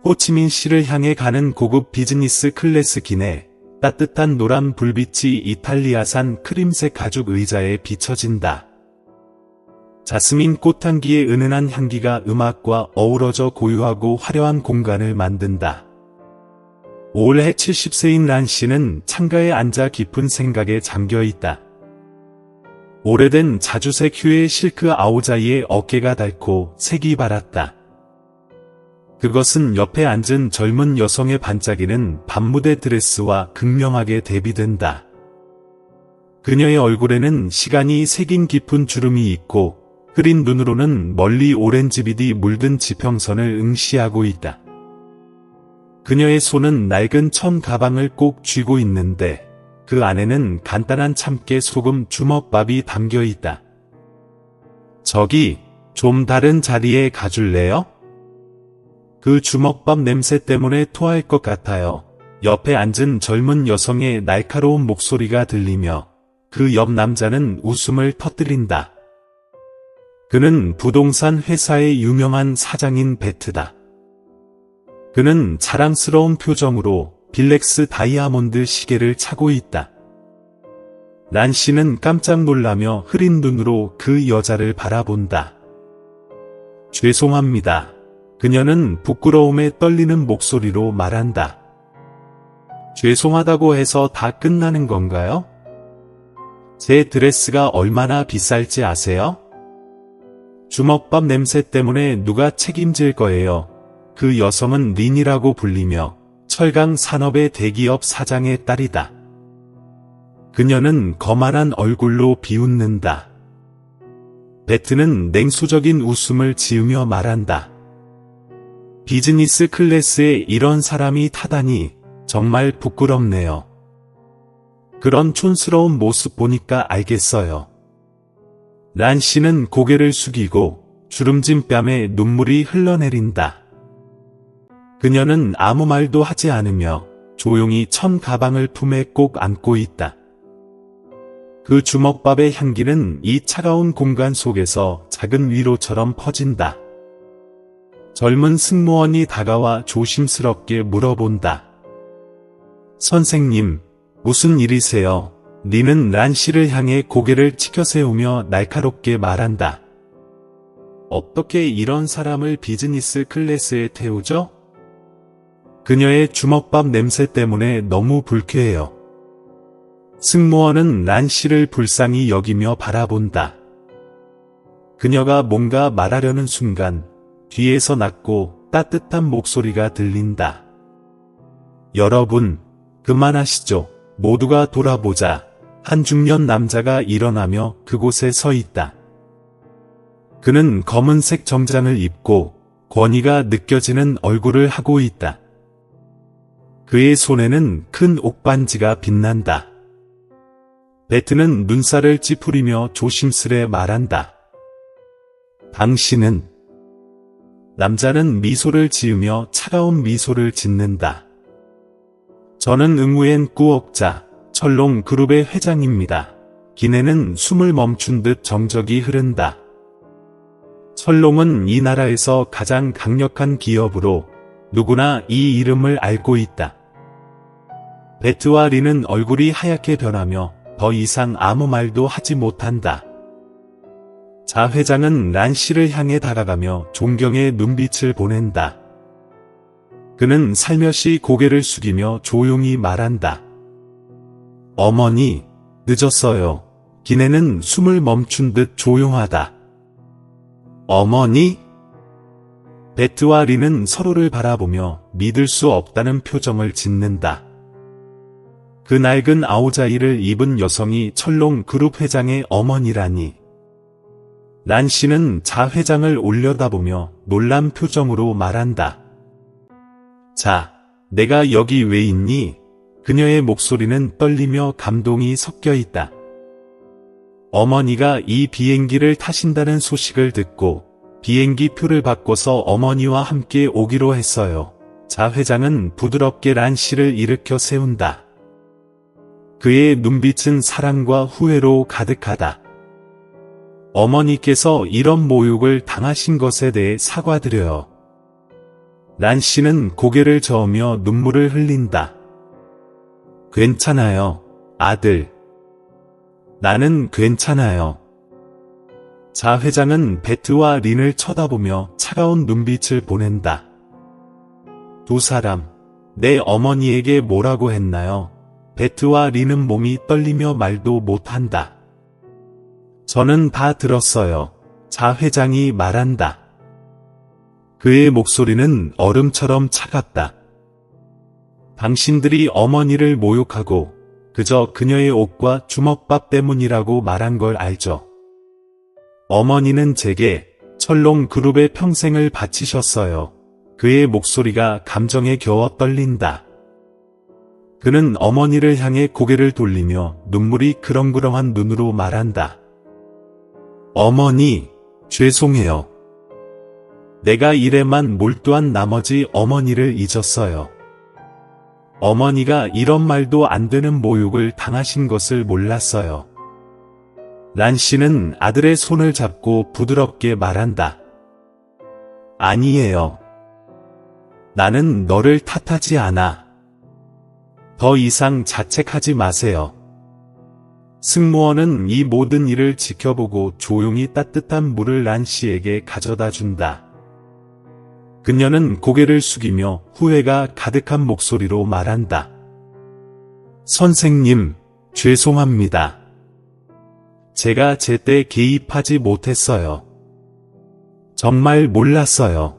호치민시를 향해 가는 고급 비즈니스 클래스 기내 따뜻한 노란 불빛이 이탈리아산 크림색 가죽 의자에 비춰진다. 자스민 꽃향기의 은은한 향기가 음악과 어우러져 고요하고 화려한 공간을 만든다. 올해 70세인 란 씨는 창가에 앉아 깊은 생각에 잠겨 있다. 오래된 자주색 휴의 실크 아우자이에 어깨가 닳고 색이 바랐다. 그것은 옆에 앉은 젊은 여성의 반짝이는 밤무대 드레스와 극명하게 대비된다. 그녀의 얼굴에는 시간이 새긴 깊은 주름이 있고 흐린 눈으로는 멀리 오렌지빛이 물든 지평선을 응시하고 있다. 그녀의 손은 낡은 천 가방을 꼭 쥐고 있는데 그 안에는 간단한 참깨 소금 주먹밥이 담겨 있다. 저기, 좀 다른 자리에 가줄래요? 그 주먹밥 냄새 때문에 토할 것 같아요. 옆에 앉은 젊은 여성의 날카로운 목소리가 들리며 그 옆 남자는 웃음을 터뜨린다. 그는 부동산 회사의 유명한 사장인 베트다. 그는 자랑스러운 표정으로 빌렉스 다이아몬드 시계를 차고 있다. 란 씨는 깜짝 놀라며 흐린 눈으로 그 여자를 바라본다. 죄송합니다. 그녀는 부끄러움에 떨리는 목소리로 말한다. 죄송하다고 해서 다 끝나는 건가요? 제 드레스가 얼마나 비쌀지 아세요? 주먹밥 냄새 때문에 누가 책임질 거예요. 그 여성은 린이라고 불리며 철강 산업의 대기업 사장의 딸이다. 그녀는 거만한 얼굴로 비웃는다. 베트는 냉소적인 웃음을 지으며 말한다. 비즈니스 클래스에 이런 사람이 타다니 정말 부끄럽네요. 그런 촌스러운 모습 보니까 알겠어요. 란 씨는 고개를 숙이고 주름진 뺨에 눈물이 흘러내린다. 그녀는 아무 말도 하지 않으며 조용히 천 가방을 품에 꼭 안고 있다. 그 주먹밥의 향기는 이 차가운 공간 속에서 작은 위로처럼 퍼진다. 젊은 승무원이 다가와 조심스럽게 물어본다. 선생님, 무슨 일이세요? 린은 란 씨를 향해 고개를 치켜세우며 날카롭게 말한다. 어떻게 이런 사람을 비즈니스 클래스에 태우죠? 그녀의 주먹밥 냄새 때문에 너무 불쾌해요. 승무원은 란 씨를 불쌍히 여기며 바라본다. 그녀가 뭔가 말하려는 순간 뒤에서 낮고 따뜻한 목소리가 들린다. 여러분, 그만하시죠. 모두가 돌아보자. 한 중년 남자가 일어나며 그곳에 서 있다. 그는 검은색 정장을 입고 권위가 느껴지는 얼굴을 하고 있다. 그의 손에는 큰 옥반지가 빛난다. 베트는 눈살을 찌푸리며 조심스레 말한다. 당신은? 남자는 미소를 지으며 차가운 미소를 짓는다. 저는 응우엔 꾸억자, 철롱 그룹의 회장입니다. 기내는 숨을 멈춘 듯 정적이 흐른다. 철롱은 이 나라에서 가장 강력한 기업으로 누구나 이 이름을 알고 있다. 베트와 린은 얼굴이 하얗게 변하며 더 이상 아무 말도 하지 못한다. 자 회장은 란 씨를 향해 다가가며 존경의 눈빛을 보낸다. 그는 살며시 고개를 숙이며 조용히 말한다. 어머니, 늦었어요. 기내는 숨을 멈춘 듯 조용하다. 어머니? 베트와 린은 서로를 바라보며 믿을 수 없다는 표정을 짓는다. 그 낡은 아우자이를 입은 여성이 철롱 그룹 회장의 어머니라니. 란 씨는 자 회장을 올려다보며 놀란 표정으로 말한다. 자, 내가 여기 왜 있니? 그녀의 목소리는 떨리며 감동이 섞여 있다. 어머니가 이 비행기를 타신다는 소식을 듣고 비행기 표를 바꿔서 어머니와 함께 오기로 했어요. 자 회장은 부드럽게 란 씨를 일으켜 세운다. 그의 눈빛은 사랑과 후회로 가득하다. 어머니께서 이런 모욕을 당하신 것에 대해 사과드려요. 란 씨는 고개를 저으며 눈물을 흘린다. 괜찮아요, 아들. 나는 괜찮아요. 자 회장은 베트와 린을 쳐다보며 차가운 눈빛을 보낸다. 두 사람, 내 어머니에게 뭐라고 했나요? 베트와 린은 몸이 떨리며 말도 못한다. 저는 다 들었어요. 자 회장이 말한다. 그의 목소리는 얼음처럼 차갑다. 당신들이 어머니를 모욕하고 그저 그녀의 옷과 주먹밥 때문이라고 말한 걸 알죠. 어머니는 제게 철롱 그룹의 평생을 바치셨어요. 그의 목소리가 감정에 겨워 떨린다. 그는 어머니를 향해 고개를 돌리며 눈물이 그렁그렁한 눈으로 말한다. 어머니, 죄송해요. 내가 일에만 몰두한 나머지 어머니를 잊었어요. 어머니가 이런 말도 안 되는 모욕을 당하신 것을 몰랐어요. 란 씨는 아들의 손을 잡고 부드럽게 말한다. 아니에요. 나는 너를 탓하지 않아. 더 이상 자책하지 마세요. 승무원은 이 모든 일을 지켜보고 조용히 따뜻한 물을 란 씨에게 가져다 준다. 그녀는 고개를 숙이며 후회가 가득한 목소리로 말한다. 선생님, 죄송합니다. 제가 제때 개입하지 못했어요. 정말 몰랐어요.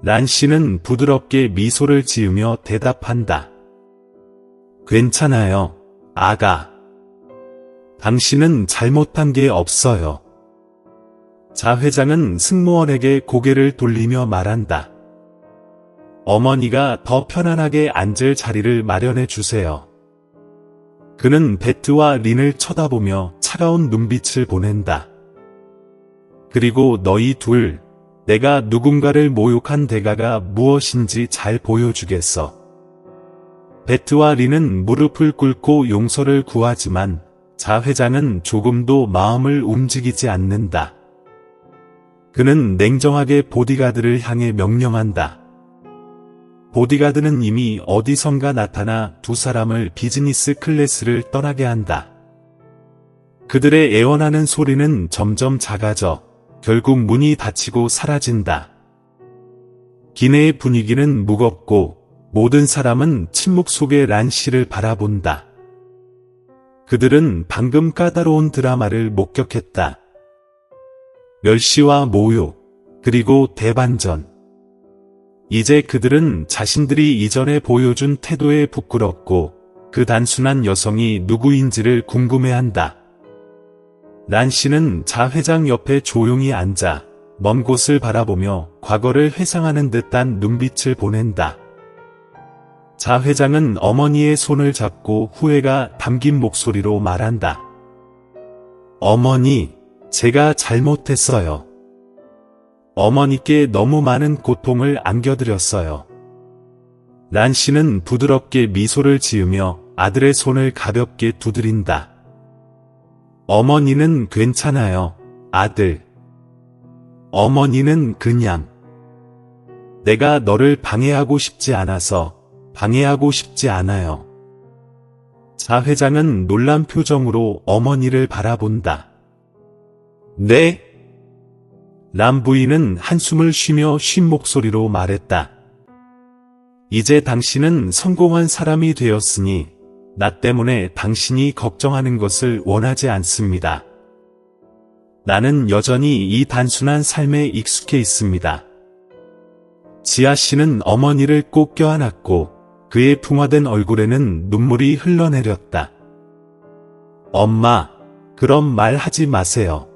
란 씨는 부드럽게 미소를 지으며 대답한다. 괜찮아요, 아가. 당신은 잘못한 게 없어요. 자 회장은 승무원에게 고개를 돌리며 말한다. 어머니가 더 편안하게 앉을 자리를 마련해 주세요. 그는 베트와 린을 쳐다보며 차가운 눈빛을 보낸다. 그리고 너희 둘, 내가 누군가를 모욕한 대가가 무엇인지 잘 보여주겠어. 베트와 린은 무릎을 꿇고 용서를 구하지만 자 회장은 조금도 마음을 움직이지 않는다. 그는 냉정하게 보디가드를 향해 명령한다. 보디가드는 이미 어디선가 나타나 두 사람을 비즈니스 클래스를 떠나게 한다. 그들의 애원하는 소리는 점점 작아져 결국 문이 닫히고 사라진다. 기내의 분위기는 무겁고 모든 사람은 침묵 속에 란 씨를 바라본다. 그들은 방금 까다로운 드라마를 목격했다. 멸시와 모욕, 그리고 대반전. 이제 그들은 자신들이 이전에 보여준 태도에 부끄럽고 그 단순한 여성이 누구인지를 궁금해한다. 란 씨는 자 회장 옆에 조용히 앉아 먼 곳을 바라보며 과거를 회상하는 듯한 눈빛을 보낸다. 자 회장은 어머니의 손을 잡고 후회가 담긴 목소리로 말한다. 어머니, 제가 잘못했어요. 어머니께 너무 많은 고통을 안겨드렸어요. 란 씨는 부드럽게 미소를 지으며 아들의 손을 가볍게 두드린다. 어머니는 괜찮아요, 아들. 어머니는 그냥 내가 너를 방해하고 싶지 않아서 방해하고 싶지 않아요. 자 회장은 놀란 표정으로 어머니를 바라본다. 네? 람 부인은 한숨을 쉬며 쉰 목소리로 말했다. 이제 당신은 성공한 사람이 되었으니 나 때문에 당신이 걱정하는 것을 원하지 않습니다. 나는 여전히 이 단순한 삶에 익숙해 있습니다. 지아 씨는 어머니를 꼭 껴안았고 그의 풍화된 얼굴에는 눈물이 흘러내렸다. 엄마, 그런 말 하지 마세요.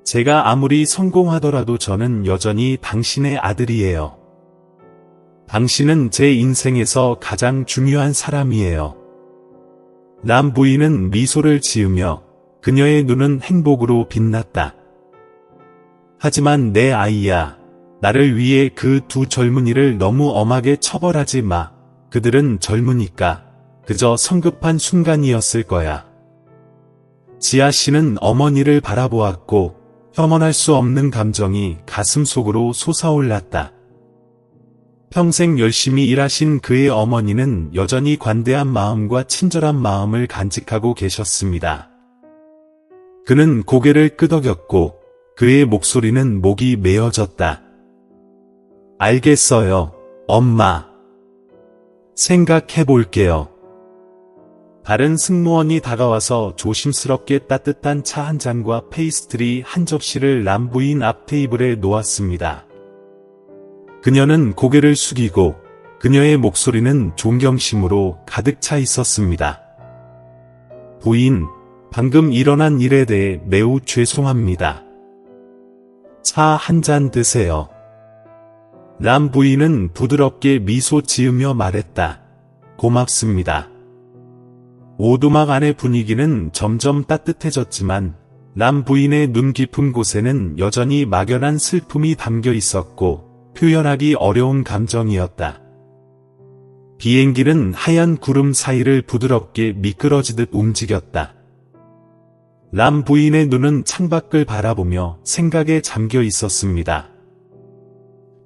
제가 아무리 성공하더라도 저는 여전히 당신의 아들이에요. 당신은 제 인생에서 가장 중요한 사람이에요. 람 부인은 미소를 지으며 그녀의 눈은 행복으로 빛났다. 하지만 내 아이야, 나를 위해 그 두 젊은이를 너무 엄하게 처벌하지 마. 그들은 젊으니까 그저 성급한 순간이었을 거야. 지아 씨는 어머니를 바라보았고 혐오할 수 없는 감정이 가슴 속으로 솟아올랐다. 평생 열심히 일하신 그의 어머니는 여전히 관대한 마음과 친절한 마음을 간직하고 계셨습니다. 그는 고개를 끄덕였고 그의 목소리는 목이 메어졌다. 알겠어요, 엄마. 생각해 볼게요. 다른 승무원이 다가와서 조심스럽게 따뜻한 차 한 잔과 페이스트리 한 접시를 람 부인 앞 테이블에 놓았습니다. 그녀는 고개를 숙이고 그녀의 목소리는 존경심으로 가득 차 있었습니다. 부인, 방금 일어난 일에 대해 매우 죄송합니다. 차 한 잔 드세요. 람 부인은 부드럽게 미소 지으며 말했다. 고맙습니다. 오두막 안의 분위기는 점점 따뜻해졌지만 람 부인의 눈 깊은 곳에는 여전히 막연한 슬픔이 담겨 있었고 표현하기 어려운 감정이었다. 비행기는 하얀 구름 사이를 부드럽게 미끄러지듯 움직였다. 람 부인의 눈은 창밖을 바라보며 생각에 잠겨 있었습니다.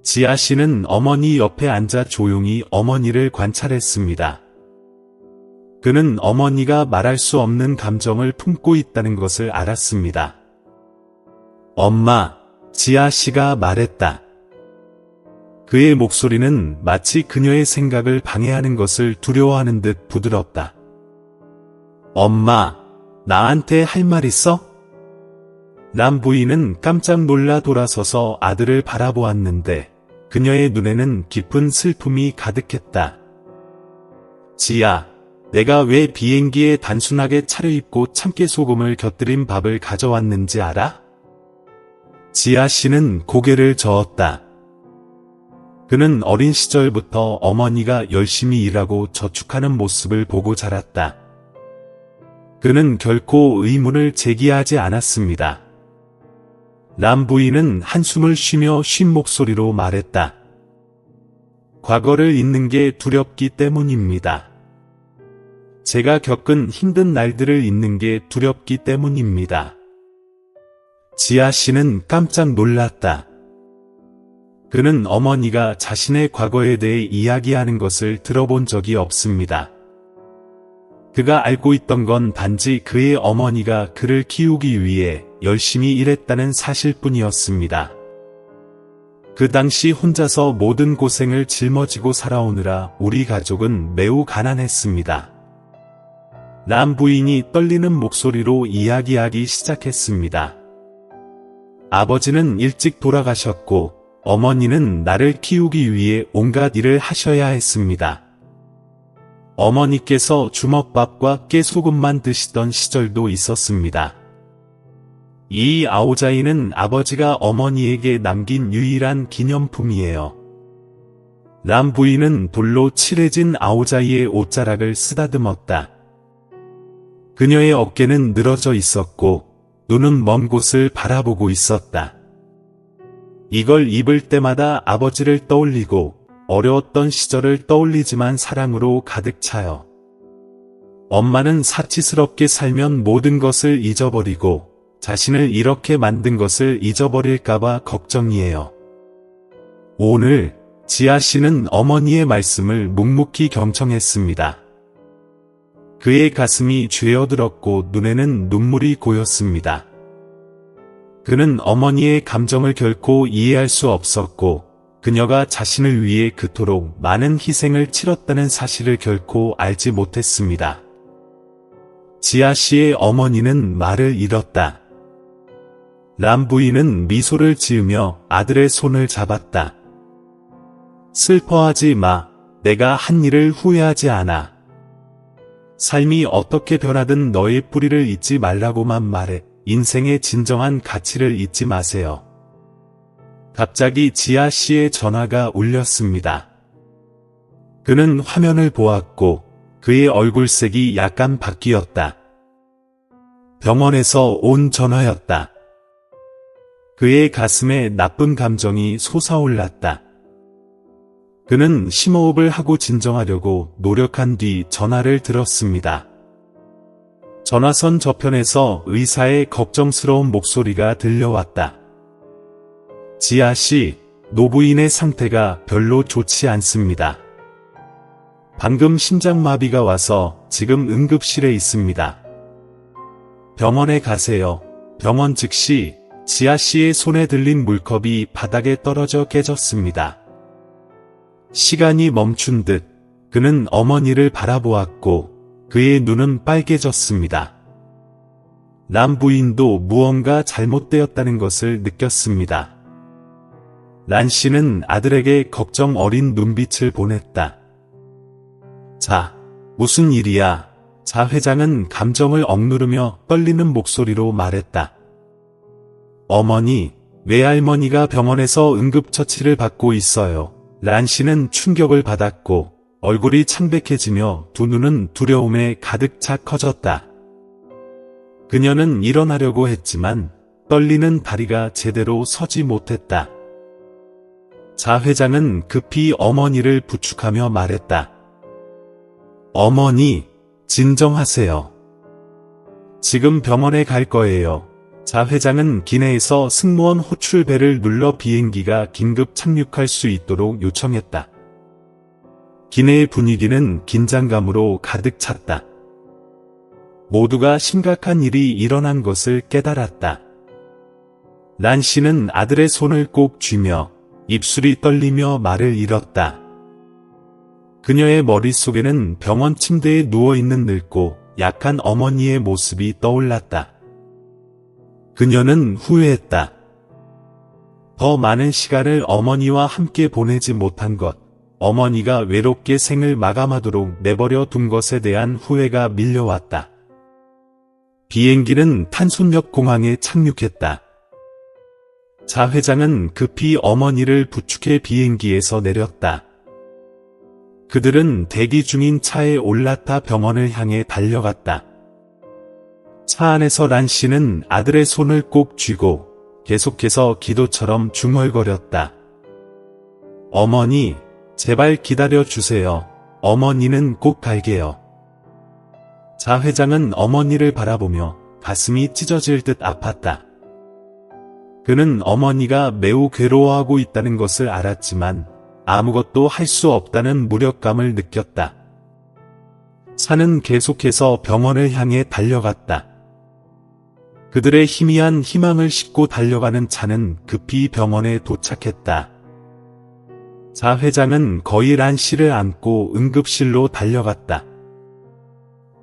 지아 씨는 어머니 옆에 앉아 조용히 어머니를 관찰했습니다. 그는 어머니가 말할 수 없는 감정을 품고 있다는 것을 알았습니다. 엄마, 지아 씨가 말했다. 그의 목소리는 마치 그녀의 생각을 방해하는 것을 두려워하는 듯 부드럽다. 엄마, 나한테 할 말 있어? 람 부인은 깜짝 놀라 돌아서서 아들을 바라보았는데 그녀의 눈에는 깊은 슬픔이 가득했다. 지아, 내가 왜 비행기에 단순하게 차려입고 참깨소금을 곁들인 밥을 가져왔는지 알아? 지아 씨는 고개를 저었다. 그는 어린 시절부터 어머니가 열심히 일하고 저축하는 모습을 보고 자랐다. 그는 결코 의문을 제기하지 않았습니다. 람 부인은 한숨을 쉬며 쉰 목소리로 말했다. 과거를 잊는 게 두렵기 때문입니다. 제가 겪은 힘든 날들을 잊는 게 두렵기 때문입니다. 지아 씨는 깜짝 놀랐다. 그는 어머니가 자신의 과거에 대해 이야기하는 것을 들어본 적이 없습니다. 그가 알고 있던 건 단지 그의 어머니가 그를 키우기 위해 열심히 일했다는 사실뿐이었습니다. 그 당시 혼자서 모든 고생을 짊어지고 살아오느라 우리 가족은 매우 가난했습니다. 람 부인이 떨리는 목소리로 이야기하기 시작했습니다. 아버지는 일찍 돌아가셨고 어머니는 나를 키우기 위해 온갖 일을 하셔야 했습니다. 어머니께서 주먹밥과 깨소금만 드시던 시절도 있었습니다. 이 아오자이는 아버지가 어머니에게 남긴 유일한 기념품이에요. 람 부인은 돌로 칠해진 아오자이의 옷자락을 쓰다듬었다. 그녀의 어깨는 늘어져 있었고 눈은 먼 곳을 바라보고 있었다. 이걸 입을 때마다 아버지를 떠올리고 어려웠던 시절을 떠올리지만 사랑으로 가득 차요. 엄마는 사치스럽게 살면 모든 것을 잊어버리고 자신을 이렇게 만든 것을 잊어버릴까봐 걱정이에요. 오늘 지아 씨는 어머니의 말씀을 묵묵히 경청했습니다. 그의 가슴이 죄어들었고 눈에는 눈물이 고였습니다. 그는 어머니의 감정을 결코 이해할 수 없었고 그녀가 자신을 위해 그토록 많은 희생을 치렀다는 사실을 결코 알지 못했습니다. 지아 씨의 어머니는 말을 잃었다. 람 부인은 미소를 지으며 아들의 손을 잡았다. 슬퍼하지 마. 내가 한 일을 후회하지 않아. 삶이 어떻게 변하든 너의 뿌리를 잊지 말라고만 말해. 인생의 진정한 가치를 잊지 마세요. 갑자기 지아 씨의 전화가 울렸습니다. 그는 화면을 보았고 그의 얼굴색이 약간 바뀌었다. 병원에서 온 전화였다. 그의 가슴에 나쁜 감정이 솟아올랐다. 그는 심호흡을 하고 진정하려고 노력한 뒤 전화를 들었습니다. 전화선 저편에서 의사의 걱정스러운 목소리가 들려왔다. 지아 씨, 노부인의 상태가 별로 좋지 않습니다. 방금 심장마비가 와서 지금 응급실에 있습니다. 병원에 가세요. 병원 즉시 지아씨의 손에 들린 물컵이 바닥에 떨어져 깨졌습니다. 시간이 멈춘 듯 그는 어머니를 바라보았고 그의 눈은 빨개졌습니다. 남부인도 무언가 잘못되었다는 것을 느꼈습니다. 란 씨는 아들에게 걱정 어린 눈빛을 보냈다. 자, 무슨 일이야? 자 회장은 감정을 억누르며 떨리는 목소리로 말했다. 어머니, 외할머니가 병원에서 응급처치를 받고 있어요. 란 씨는 충격을 받았고 얼굴이 창백해지며 두 눈은 두려움에 가득 차 커졌다. 그녀는 일어나려고 했지만 떨리는 다리가 제대로 서지 못했다. 자 회장은 급히 어머니를 부축하며 말했다. 어머니, 진정하세요. 지금 병원에 갈 거예요. 자 회장은 기내에서 승무원 호출벨을 눌러 비행기가 긴급 착륙할 수 있도록 요청했다. 기내의 분위기는 긴장감으로 가득 찼다. 모두가 심각한 일이 일어난 것을 깨달았다. 란 씨는 아들의 손을 꼭 쥐며 입술이 떨리며 말을 잃었다. 그녀의 머릿속에는 병원 침대에 누워있는 늙고 약한 어머니의 모습이 떠올랐다. 그녀는 후회했다. 더 많은 시간을 어머니와 함께 보내지 못한 것, 어머니가 외롭게 생을 마감하도록 내버려 둔 것에 대한 후회가 밀려왔다. 비행기는 탄손역 공항에 착륙했다. 자 회장은 급히 어머니를 부축해 비행기에서 내렸다. 그들은 대기 중인 차에 올라타 병원을 향해 달려갔다. 차 안에서 란 씨는 아들의 손을 꼭 쥐고 계속해서 기도처럼 중얼거렸다. 어머니, 제발 기다려 주세요. 어머니는 꼭 갈게요. 자 회장은 어머니를 바라보며 가슴이 찢어질 듯 아팠다. 그는 어머니가 매우 괴로워하고 있다는 것을 알았지만 아무것도 할 수 없다는 무력감을 느꼈다. 차는 계속해서 병원을 향해 달려갔다. 그들의 희미한 희망을 싣고 달려가는 차는 급히 병원에 도착했다. 자 회장은 거의 란 씨를 안고 응급실로 달려갔다.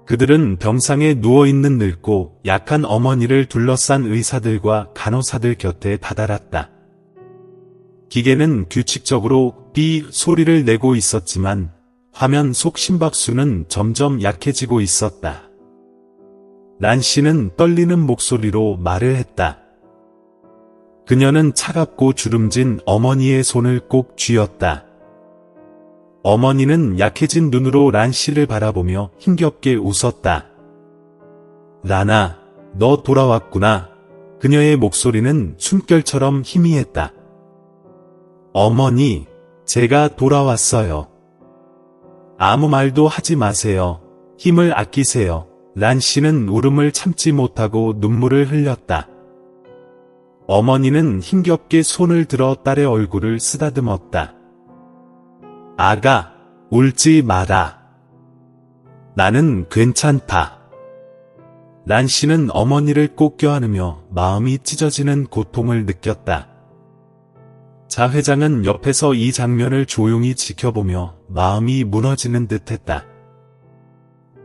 그들은 병상에 누워있는 늙고 약한 어머니를 둘러싼 의사들과 간호사들 곁에 다다랐다. 기계는 규칙적으로 삐 소리를 내고 있었지만 화면 속 심박수는 점점 약해지고 있었다. 란 씨는 떨리는 목소리로 말을 했다. 그녀는 차갑고 주름진 어머니의 손을 꼭 쥐었다. 어머니는 약해진 눈으로 란 씨를 바라보며 힘겹게 웃었다. 란아, 너 돌아왔구나. 그녀의 목소리는 숨결처럼 희미했다. 어머니, 제가 돌아왔어요. 아무 말도 하지 마세요. 힘을 아끼세요. 란 씨는 울음을 참지 못하고 눈물을 흘렸다. 어머니는 힘겹게 손을 들어 딸의 얼굴을 쓰다듬었다. 아가, 울지 마라. 나는 괜찮다. 란 씨는 어머니를 꼭 껴안으며 마음이 찢어지는 고통을 느꼈다. 자 회장은 옆에서 이 장면을 조용히 지켜보며 마음이 무너지는 듯했다.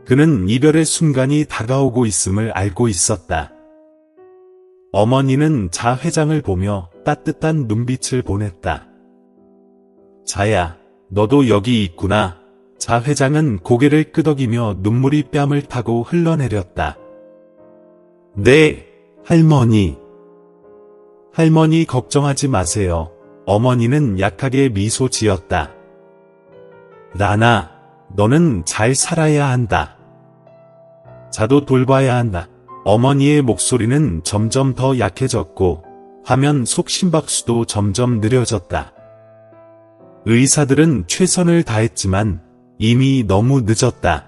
그는 이별의 순간이 다가오고 있음을 알고 있었다. 어머니는 자 회장을 보며 따뜻한 눈빛을 보냈다. 자야, 너도 여기 있구나. 자 회장은 고개를 끄덕이며 눈물이 뺨을 타고 흘러내렸다. 네, 할머니. 할머니 걱정하지 마세요. 어머니는 약하게 미소 지었다. 라나, 너는 잘 살아야 한다. 자도 돌봐야 한다. 어머니의 목소리는 점점 더 약해졌고 화면 속 심박수도 점점 느려졌다. 의사들은 최선을 다했지만 이미 너무 늦었다.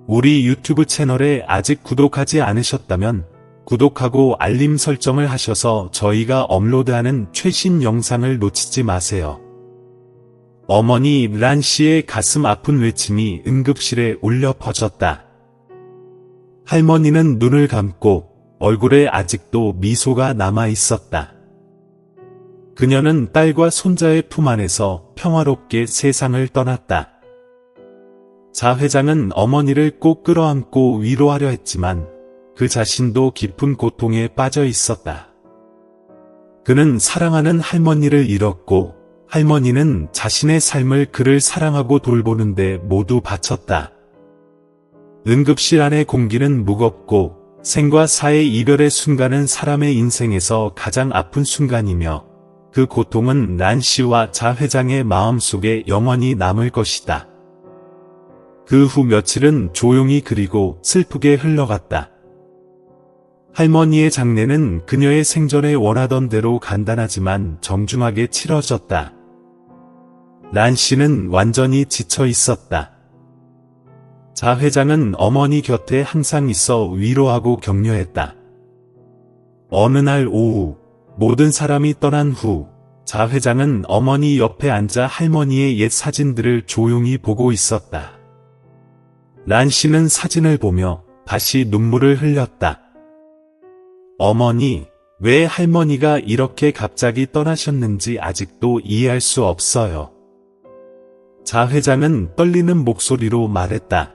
우리 유튜브 채널에 아직 구독하지 않으셨다면 구독하고 알림 설정을 하셔서 저희가 업로드하는 최신 영상을 놓치지 마세요. 어머니 란 씨의 가슴 아픈 외침이 응급실에 울려 퍼졌다. 할머니는 눈을 감고 얼굴에 아직도 미소가 남아 있었다. 그녀는 딸과 손자의 품 안에서 평화롭게 세상을 떠났다. 자 회장은 어머니를 꼭 끌어안고 위로하려 했지만 그 자신도 깊은 고통에 빠져 있었다. 그는 사랑하는 할머니를 잃었고 할머니는 자신의 삶을 그를 사랑하고 돌보는데 모두 바쳤다. 응급실 안의 공기는 무겁고 생과 사의 이별의 순간은 사람의 인생에서 가장 아픈 순간이며 그 고통은 란 씨와 자 회장의 마음속에 영원히 남을 것이다. 그 후 며칠은 조용히 그리고 슬프게 흘러갔다. 할머니의 장례는 그녀의 생전에 원하던 대로 간단하지만 정중하게 치러졌다. 란 씨는 완전히 지쳐 있었다. 자 회장은 어머니 곁에 항상 있어 위로하고 격려했다. 어느 날 오후, 모든 사람이 떠난 후, 자 회장은 어머니 옆에 앉아 할머니의 옛 사진들을 조용히 보고 있었다. 란 씨는 사진을 보며 다시 눈물을 흘렸다. 어머니, 왜 할머니가 이렇게 갑자기 떠나셨는지 아직도 이해할 수 없어요. 자 회장은 떨리는 목소리로 말했다.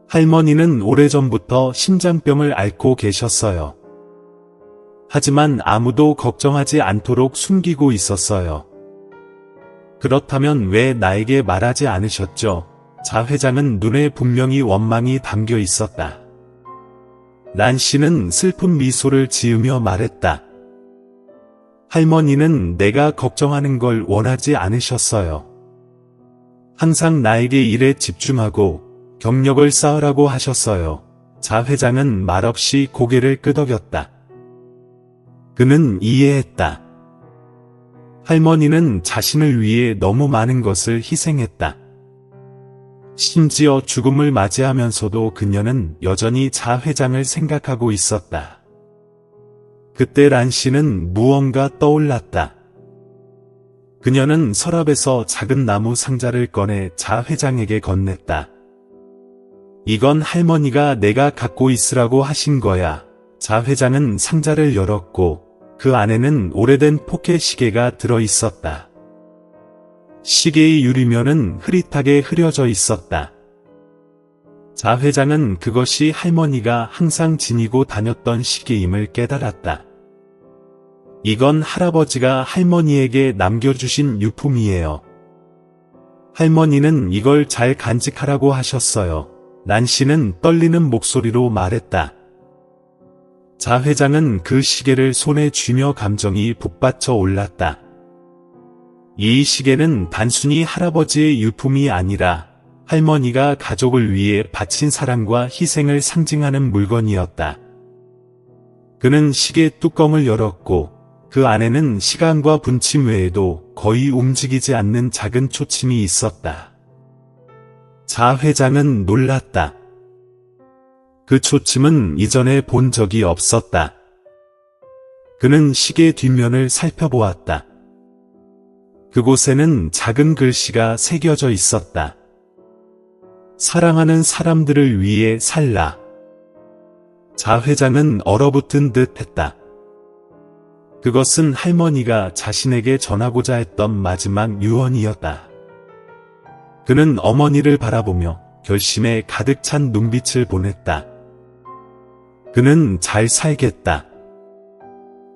할머니는 오래전부터 심장병을 앓고 계셨어요. 하지만 아무도 걱정하지 않도록 숨기고 있었어요. 그렇다면 왜 나에게 말하지 않으셨죠? 자 회장은 눈에 분명히 원망이 담겨 있었다. 란 씨는 슬픈 미소를 지으며 말했다. 할머니는 내가 걱정하는 걸 원하지 않으셨어요. 항상 나에게 일에 집중하고 경력을 쌓으라고 하셨어요. 자 회장은 말없이 고개를 끄덕였다. 그는 이해했다. 할머니는 자신을 위해 너무 많은 것을 희생했다. 심지어 죽음을 맞이하면서도 그녀는 여전히 자 회장을 생각하고 있었다. 그때 란 씨는 무언가 떠올랐다. 그녀는 서랍에서 작은 나무 상자를 꺼내 자 회장에게 건넸다. 이건 할머니가 내가 갖고 있으라고 하신 거야. 자 회장은 상자를 열었고 그 안에는 오래된 포켓 시계가 들어 있었다. 시계의 유리면은 흐릿하게 흐려져 있었다. 자 회장은 그것이 할머니가 항상 지니고 다녔던 시계임을 깨달았다. 이건 할아버지가 할머니에게 남겨주신 유품이에요. 할머니는 이걸 잘 간직하라고 하셨어요. 란 씨는 떨리는 목소리로 말했다. 자 회장은 그 시계를 손에 쥐며 감정이 북받쳐 올랐다. 이 시계는 단순히 할아버지의 유품이 아니라 할머니가 가족을 위해 바친 사랑과 희생을 상징하는 물건이었다. 그는 시계 뚜껑을 열었고 그 안에는 시간과 분침 외에도 거의 움직이지 않는 작은 초침이 있었다. 자 회장은 놀랐다. 그 초침은 이전에 본 적이 없었다. 그는 시계 뒷면을 살펴보았다. 그곳에는 작은 글씨가 새겨져 있었다. 사랑하는 사람들을 위해 살라. 자 회장은 얼어붙은 듯 했다. 그것은 할머니가 자신에게 전하고자 했던 마지막 유언이었다. 그는 어머니를 바라보며 결심에 가득 찬 눈빛을 보냈다. 그는 잘 살겠다.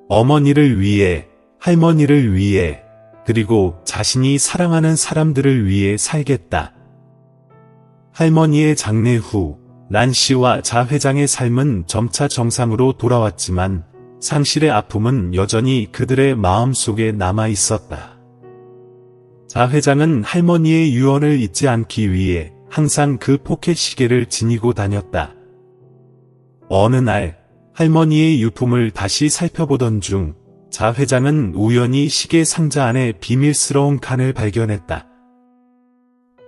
어머니를 위해, 할머니를 위해, 그리고 자신이 사랑하는 사람들을 위해 살겠다. 할머니의 장례 후 란 씨와 자 회장의 삶은 점차 정상으로 돌아왔지만 상실의 아픔은 여전히 그들의 마음속에 남아 있었다. 자 회장은 할머니의 유언을 잊지 않기 위해 항상 그 포켓 시계를 지니고 다녔다. 어느 날 할머니의 유품을 다시 살펴보던 중 자 회장은 우연히 시계 상자 안에 비밀스러운 칸을 발견했다.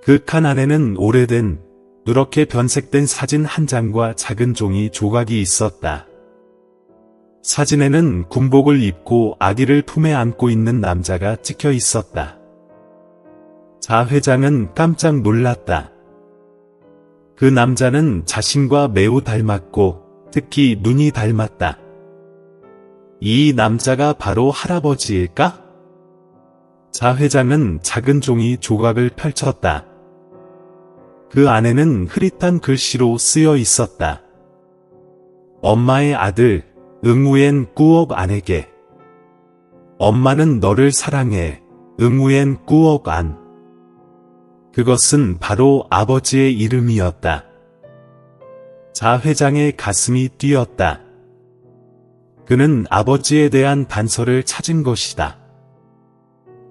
그 칸 안에는 오래된 누렇게 변색된 사진 한 장과 작은 종이 조각이 있었다. 사진에는 군복을 입고 아기를 품에 안고 있는 남자가 찍혀 있었다. 자 회장은 깜짝 놀랐다. 그 남자는 자신과 매우 닮았고 특히 눈이 닮았다. 이 남자가 바로 할아버지일까? 자 회장은 작은 종이 조각을 펼쳤다. 그 안에는 흐릿한 글씨로 쓰여 있었다. 엄마의 아들, 응우엔 꾸억 안에게. 엄마는 너를 사랑해, 응우엔 꾸억 안. 그것은 바로 아버지의 이름이었다. 자 회장의 가슴이 뛰었다. 그는 아버지에 대한 단서를 찾은 것이다.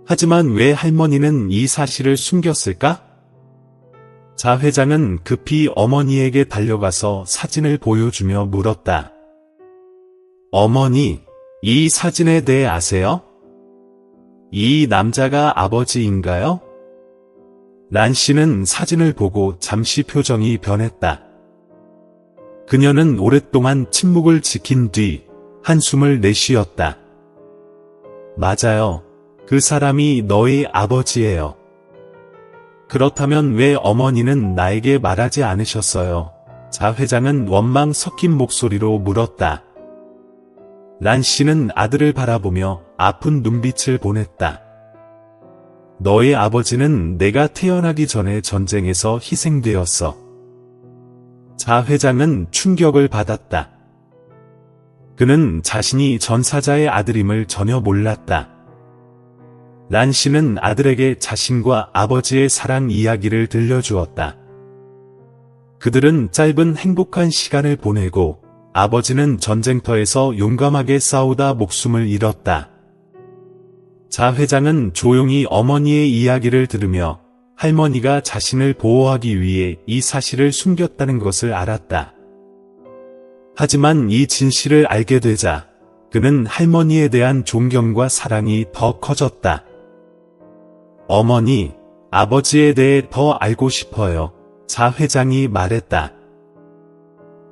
하지만 왜 할머니는 이 사실을 숨겼을까? 자 회장은 급히 어머니에게 달려가서 사진을 보여주며 물었다. 어머니, 이 사진에 대해 아세요? 이 남자가 아버지인가요? 란 씨는 사진을 보고 잠시 표정이 변했다. 그녀는 오랫동안 침묵을 지킨 뒤 한숨을 내쉬었다. 맞아요. 그 사람이 너희 아버지예요. 그렇다면 왜 어머니는 나에게 말하지 않으셨어요? 자 회장은 원망 섞인 목소리로 물었다. 란 씨는 아들을 바라보며 아픈 눈빛을 보냈다. 너의 아버지는 내가 태어나기 전에 전쟁에서 희생되었어. 자 회장은 충격을 받았다. 그는 자신이 전사자의 아들임을 전혀 몰랐다. 란 씨는 아들에게 자신과 아버지의 사랑 이야기를 들려주었다. 그들은 짧은 행복한 시간을 보내고 아버지는 전쟁터에서 용감하게 싸우다 목숨을 잃었다. 자 회장은 조용히 어머니의 이야기를 들으며 할머니가 자신을 보호하기 위해 이 사실을 숨겼다는 것을 알았다. 하지만 이 진실을 알게 되자 그는 할머니에 대한 존경과 사랑이 더 커졌다. 어머니, 아버지에 대해 더 알고 싶어요. 자 회장이 말했다.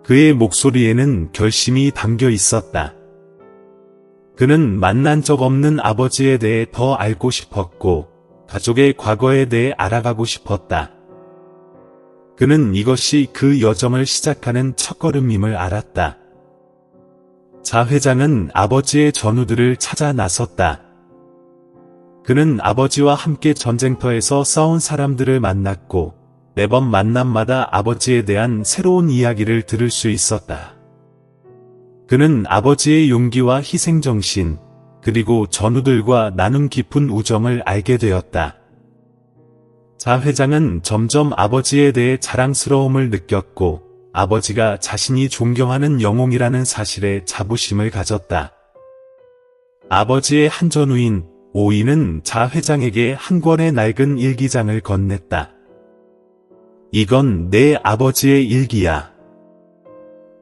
그의 목소리에는 결심이 담겨 있었다. 그는 만난 적 없는 아버지에 대해 더 알고 싶었고 가족의 과거에 대해 알아가고 싶었다. 그는 이것이 그 여정을 시작하는 첫걸음임을 알았다. 자 회장은 아버지의 전우들을 찾아 나섰다. 그는 아버지와 함께 전쟁터에서 싸운 사람들을 만났고 매번 만남마다 아버지에 대한 새로운 이야기를 들을 수 있었다. 그는 아버지의 용기와 희생정신, 그리고 전우들과 나눈 깊은 우정을 알게 되었다. 자 회장은 점점 아버지에 대해 자랑스러움을 느꼈고 아버지가 자신이 존경하는 영웅이라는 사실에 자부심을 가졌다. 아버지의 한 전우인 오이는 자 회장에게 한 권의 낡은 일기장을 건넸다. 이건 내 아버지의 일기야.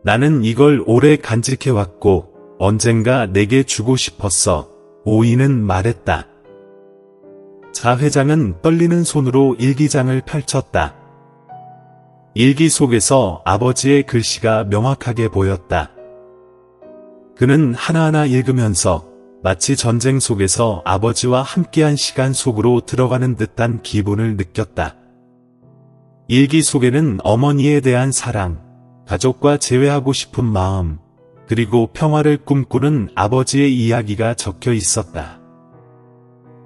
나는 이걸 오래 간직해왔고 언젠가 내게 주고 싶었어. 오이는 말했다. 자 회장은 떨리는 손으로 일기장을 펼쳤다. 일기 속에서 아버지의 글씨가 명확하게 보였다. 그는 하나하나 읽으면서 마치 전쟁 속에서 아버지와 함께한 시간 속으로 들어가는 듯한 기분을 느꼈다. 일기 속에는 어머니에 대한 사랑, 가족과 재회하고 싶은 마음, 그리고 평화를 꿈꾸는 아버지의 이야기가 적혀 있었다.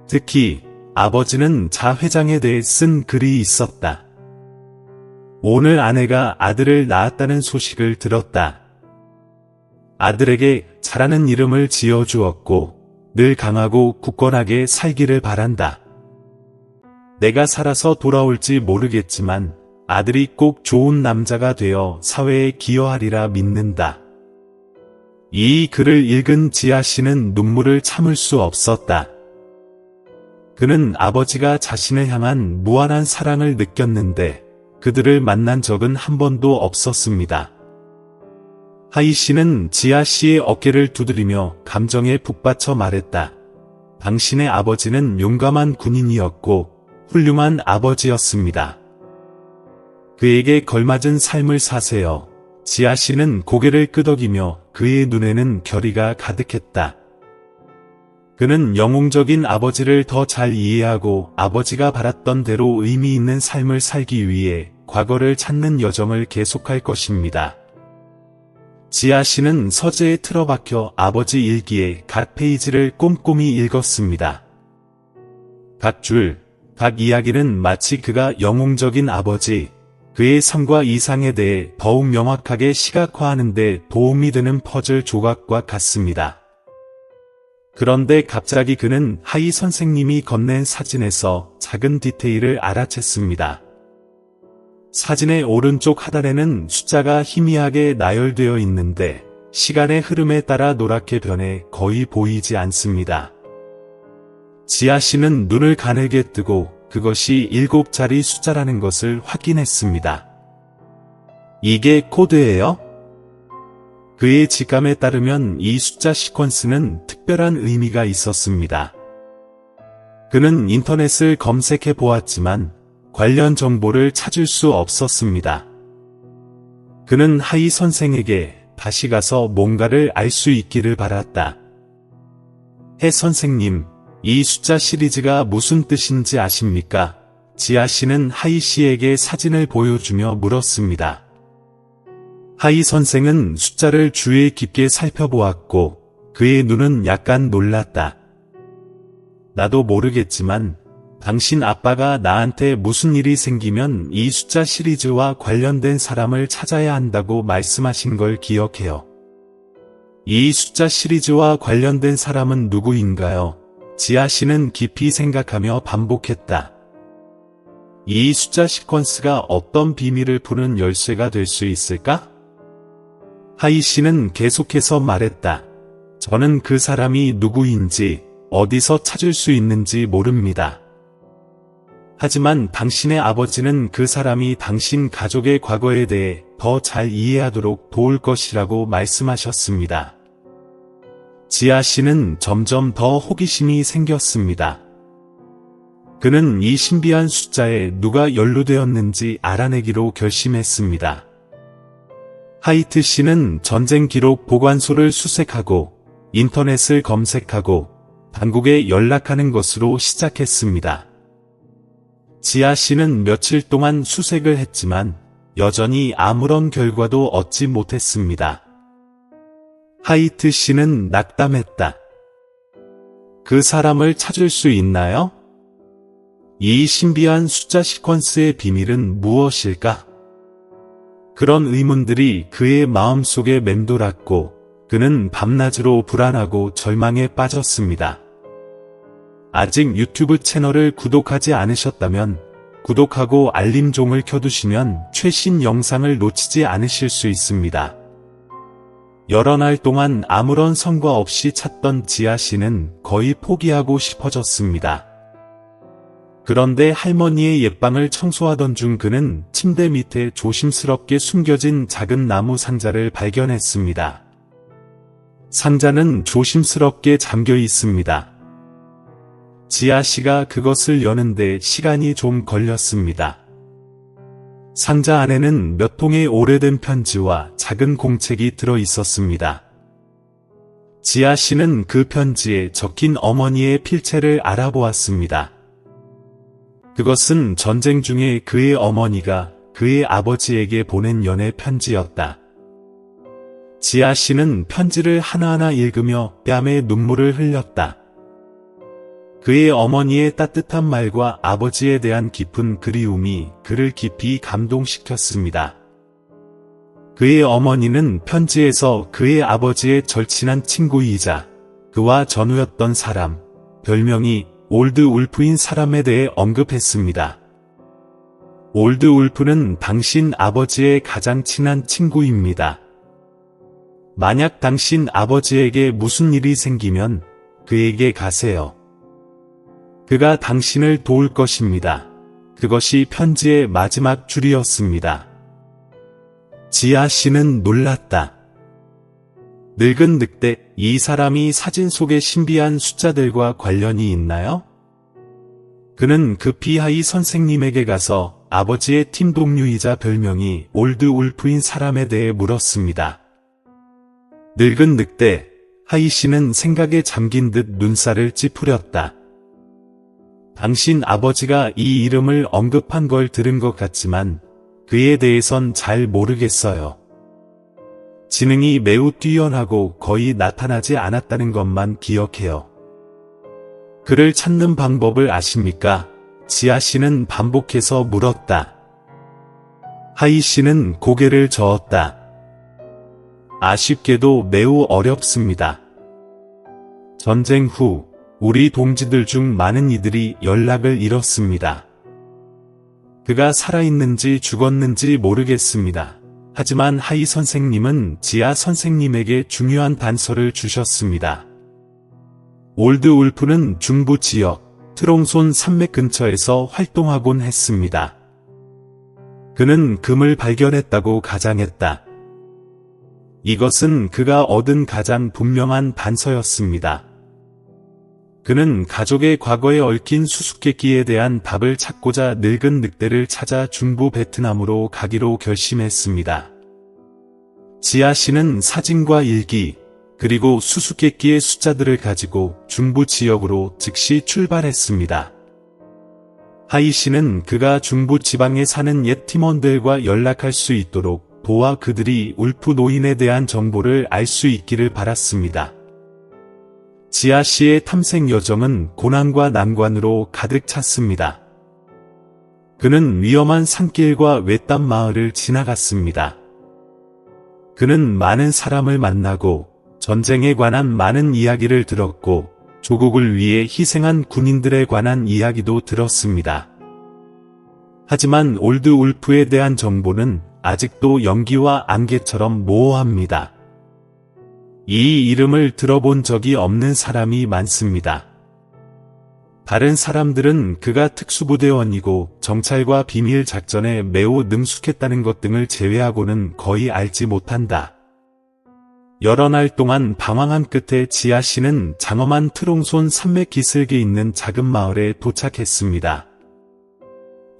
특히 아버지는 자 회장에 대해 쓴 글이 있었다. 오늘 아내가 아들을 낳았다는 소식을 들었다. 아들에게 잘하는 이름을 지어주었고 늘 강하고 굳건하게 살기를 바란다. 내가 살아서 돌아올지 모르겠지만 아들이 꼭 좋은 남자가 되어 사회에 기여하리라 믿는다. 이 글을 읽은 지아 씨는 눈물을 참을 수 없었다. 그는 아버지가 자신을 향한 무한한 사랑을 느꼈는데 그들을 만난 적은 한 번도 없었습니다. 하이 씨는 지아 씨의 어깨를 두드리며 감정에 북받쳐 말했다. 당신의 아버지는 용감한 군인이었고 훌륭한 아버지였습니다. 그에게 걸맞은 삶을 사세요. 지아 씨는 고개를 끄덕이며 그의 눈에는 결의가 가득했다. 그는 영웅적인 아버지를 더 잘 이해하고 아버지가 바랐던 대로 의미 있는 삶을 살기 위해 과거를 찾는 여정을 계속할 것입니다. 지아 씨는 서재에 틀어박혀 아버지 일기의 각 페이지를 꼼꼼히 읽었습니다. 각 줄, 각 이야기는 마치 그가 영웅적인 아버지, 그의 삶과 이상에 대해 더욱 명확하게 시각화하는 데 도움이 되는 퍼즐 조각과 같습니다. 그런데 갑자기 그는 하이 선생님이 건넨 사진에서 작은 디테일을 알아챘습니다. 사진의 오른쪽 하단에는 숫자가 희미하게 나열되어 있는데 시간의 흐름에 따라 노랗게 변해 거의 보이지 않습니다. 지아 씨는 눈을 가늘게 뜨고 그것이 7자리 숫자라는 것을 확인했습니다. 이게 코드예요? 그의 직감에 따르면 이 숫자 시퀀스는 특별한 의미가 있었습니다. 그는 인터넷을 검색해 보았지만 관련 정보를 찾을 수 없었습니다. 그는 하이 선생에게 다시 가서 뭔가를 알 수 있기를 바랐다. 해 선생님, 이 숫자 시리즈가 무슨 뜻인지 아십니까? 지아 씨는 하이 씨에게 사진을 보여주며 물었습니다. 하이 선생은 숫자를 주의 깊게 살펴보았고 그의 눈은 약간 놀랐다. 나도 모르겠지만 당신 아빠가 나한테 무슨 일이 생기면 이 숫자 시리즈와 관련된 사람을 찾아야 한다고 말씀하신 걸 기억해요. 이 숫자 시리즈와 관련된 사람은 누구인가요? 지아 씨는 깊이 생각하며 반복했다. 이 숫자 시퀀스가 어떤 비밀을 푸는 열쇠가 될 수 있을까? 하이 씨는 계속해서 말했다. 저는 그 사람이 누구인지, 어디서 찾을 수 있는지 모릅니다. 하지만 당신의 아버지는 그 사람이 당신 가족의 과거에 대해 더 잘 이해하도록 도울 것이라고 말씀하셨습니다. 지아 씨는 점점 더 호기심이 생겼습니다. 그는 이 신비한 숫자에 누가 연루되었는지 알아내기로 결심했습니다. 하이트 씨는 전쟁 기록 보관소를 수색하고 인터넷을 검색하고 당국에 연락하는 것으로 시작했습니다. 지아 씨는 며칠 동안 수색을 했지만 여전히 아무런 결과도 얻지 못했습니다. 하이트 씨는 낙담했다. 그 사람을 찾을 수 있나요? 이 신비한 숫자 시퀀스의 비밀은 무엇일까? 그런 의문들이 그의 마음속에 맴돌았고 그는 밤낮으로 불안하고 절망에 빠졌습니다. 아직 유튜브 채널을 구독하지 않으셨다면 구독하고 알림종을 켜두시면 최신 영상을 놓치지 않으실 수 있습니다. 여러 날 동안 아무런 성과 없이 찾던 지아 씨는 거의 포기하고 싶어졌습니다. 그런데 할머니의 옛방을 청소하던 중 그는 침대 밑에 조심스럽게 숨겨진 작은 나무 상자를 발견했습니다. 상자는 조심스럽게 잠겨 있습니다. 지아 씨가 그것을 여는데 시간이 좀 걸렸습니다. 상자 안에는 몇 통의 오래된 편지와 작은 공책이 들어 있었습니다. 지아 씨는 그 편지에 적힌 어머니의 필체를 알아보았습니다. 그것은 전쟁 중에 그의 어머니가 그의 아버지에게 보낸 연애 편지였다. 지아 씨는 편지를 하나하나 읽으며 뺨에 눈물을 흘렸다. 그의 어머니의 따뜻한 말과 아버지에 대한 깊은 그리움이 그를 깊이 감동시켰습니다. 그의 어머니는 편지에서 그의 아버지의 절친한 친구이자 그와 전우였던 사람, 별명이 올드 울프인 사람에 대해 언급했습니다. 올드 울프는 당신 아버지의 가장 친한 친구입니다. 만약 당신 아버지에게 무슨 일이 생기면 그에게 가세요. 그가 당신을 도울 것입니다. 그것이 편지의 마지막 줄이었습니다. 지아 씨는 놀랐다. 늙은 늑대, 이 사람이 사진 속의 신비한 숫자들과 관련이 있나요? 그는 급히 하이 선생님에게 가서 아버지의 팀 동료이자 별명이 올드 울프인 사람에 대해 물었습니다. 늙은 늑대, 하이 씨는 생각에 잠긴 듯 눈살을 찌푸렸다. 당신 아버지가 이 이름을 언급한 걸 들은 것 같지만 그에 대해선 잘 모르겠어요. 지능이 매우 뛰어나고 거의 나타나지 않았다는 것만 기억해요. 그를 찾는 방법을 아십니까? 지아 씨는 반복해서 물었다. 하이 씨는 고개를 저었다. 아쉽게도 매우 어렵습니다. 전쟁 후 우리 동지들 중 많은 이들이 연락을 잃었습니다. 그가 살아있는지 죽었는지 모르겠습니다. 하지만 하이 선생님은 지아 선생님에게 중요한 단서를 주셨습니다. 올드 울프는 중부 지역 트롱손 산맥 근처에서 활동하곤 했습니다. 그는 금을 발견했다고 가장했다. 이것은 그가 얻은 가장 분명한 단서였습니다. 그는 가족의 과거에 얽힌 수수께끼에 대한 답을 찾고자 늙은 늑대를 찾아 중부 베트남으로 가기로 결심했습니다. 지아 씨는 사진과 일기, 그리고 수수께끼의 숫자들을 가지고 중부 지역으로 즉시 출발했습니다. 하이 씨는 그가 중부 지방에 사는 옛 팀원들과 연락할 수 있도록 도와 그들이 울프 노인에 대한 정보를 알 수 있기를 바랐습니다. 지아 씨의 탐색 여정은 고난과 난관으로 가득 찼습니다. 그는 위험한 산길과 외딴 마을을 지나갔습니다. 그는 많은 사람을 만나고 전쟁에 관한 많은 이야기를 들었고 조국을 위해 희생한 군인들에 관한 이야기도 들었습니다. 하지만 올드 울프에 대한 정보는 아직도 연기와 안개처럼 모호합니다. 이 이름을 들어본 적이 없는 사람이 많습니다. 다른 사람들은 그가 특수부대원이고 정찰과 비밀 작전에 매우 능숙했다는 것 등을 제외하고는 거의 알지 못한다. 여러 날 동안 방황한 끝에 지아 씨는 장엄한 트롱손 산맥 기슭에 있는 작은 마을에 도착했습니다.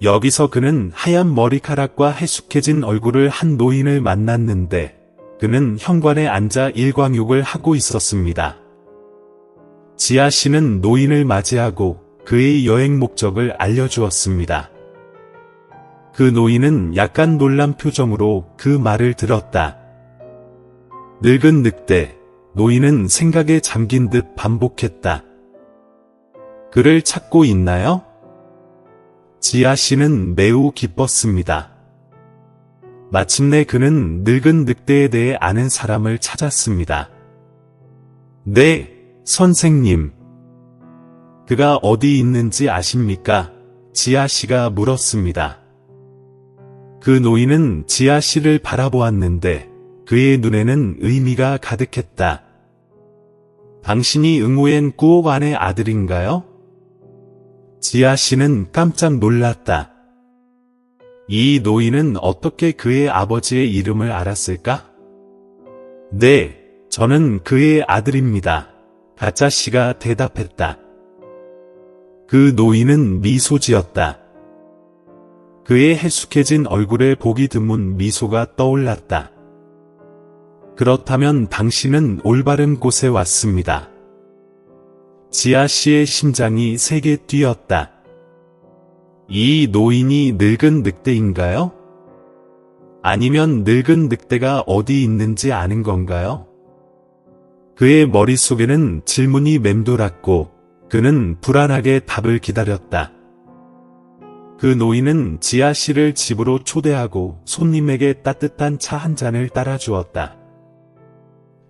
여기서 그는 하얀 머리카락과 해숙해진 얼굴을 한 노인을 만났는데 그는 현관에 앉아 일광욕을 하고 있었습니다. 지아 씨는 노인을 맞이하고 그의 여행 목적을 알려주었습니다. 그 노인은 약간 놀란 표정으로 그 말을 들었다. 늙은 늑대, 노인은 생각에 잠긴 듯 반복했다. 그를 찾고 있나요? 지아 씨는 매우 기뻤습니다. 마침내 그는 늙은 늑대에 대해 아는 사람을 찾았습니다. 네, 선생님. 그가 어디 있는지 아십니까? 지아 씨가 물었습니다. 그 노인은 지아 씨를 바라보았는데 그의 눈에는 의미가 가득했다. 당신이 응우엔 꾸옥안의 아들인가요? 지아 씨는 깜짝 놀랐다. 이 노인은 어떻게 그의 아버지의 이름을 알았을까? 네, 저는 그의 아들입니다. 가짜 씨가 대답했다. 그 노인은 미소 지었다. 그의 해숙해진 얼굴에 보기 드문 미소가 떠올랐다. 그렇다면 당신은 올바른 곳에 왔습니다. 지아 씨의 심장이 세게 뛰었다. 이 노인이 늙은 늑대인가요? 아니면 늙은 늑대가 어디 있는지 아는 건가요? 그의 머릿속에는 질문이 맴돌았고 그는 불안하게 답을 기다렸다. 그 노인은 지아 씨를 집으로 초대하고 손님에게 따뜻한 차 한 잔을 따라주었다.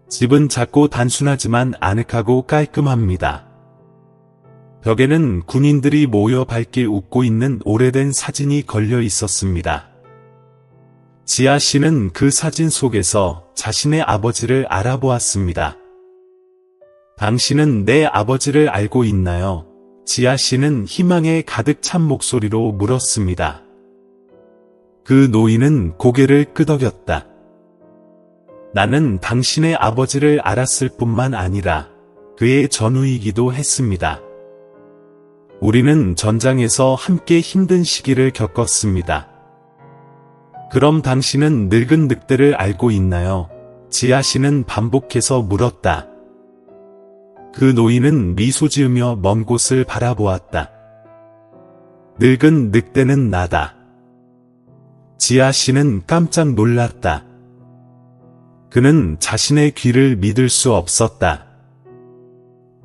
집은 작고 단순하지만 아늑하고 깔끔합니다. 벽에는 군인들이 모여 밝게 웃고 있는 오래된 사진이 걸려 있었습니다. 지아 씨는 그 사진 속에서 자신의 아버지를 알아보았습니다. 당신은 내 아버지를 알고 있나요? 지아 씨는 희망에 가득 찬 목소리로 물었습니다. 그 노인은 고개를 끄덕였다. 나는 당신의 아버지를 알았을 뿐만 아니라 그의 전우이기도 했습니다. 우리는 전장에서 함께 힘든 시기를 겪었습니다. 그럼 당신은 늙은 늑대를 알고 있나요? 지아 씨는 반복해서 물었다. 그 노인은 미소 지으며 먼 곳을 바라보았다. 늙은 늑대는 나다. 지아 씨는 깜짝 놀랐다. 그는 자신의 귀를 믿을 수 없었다.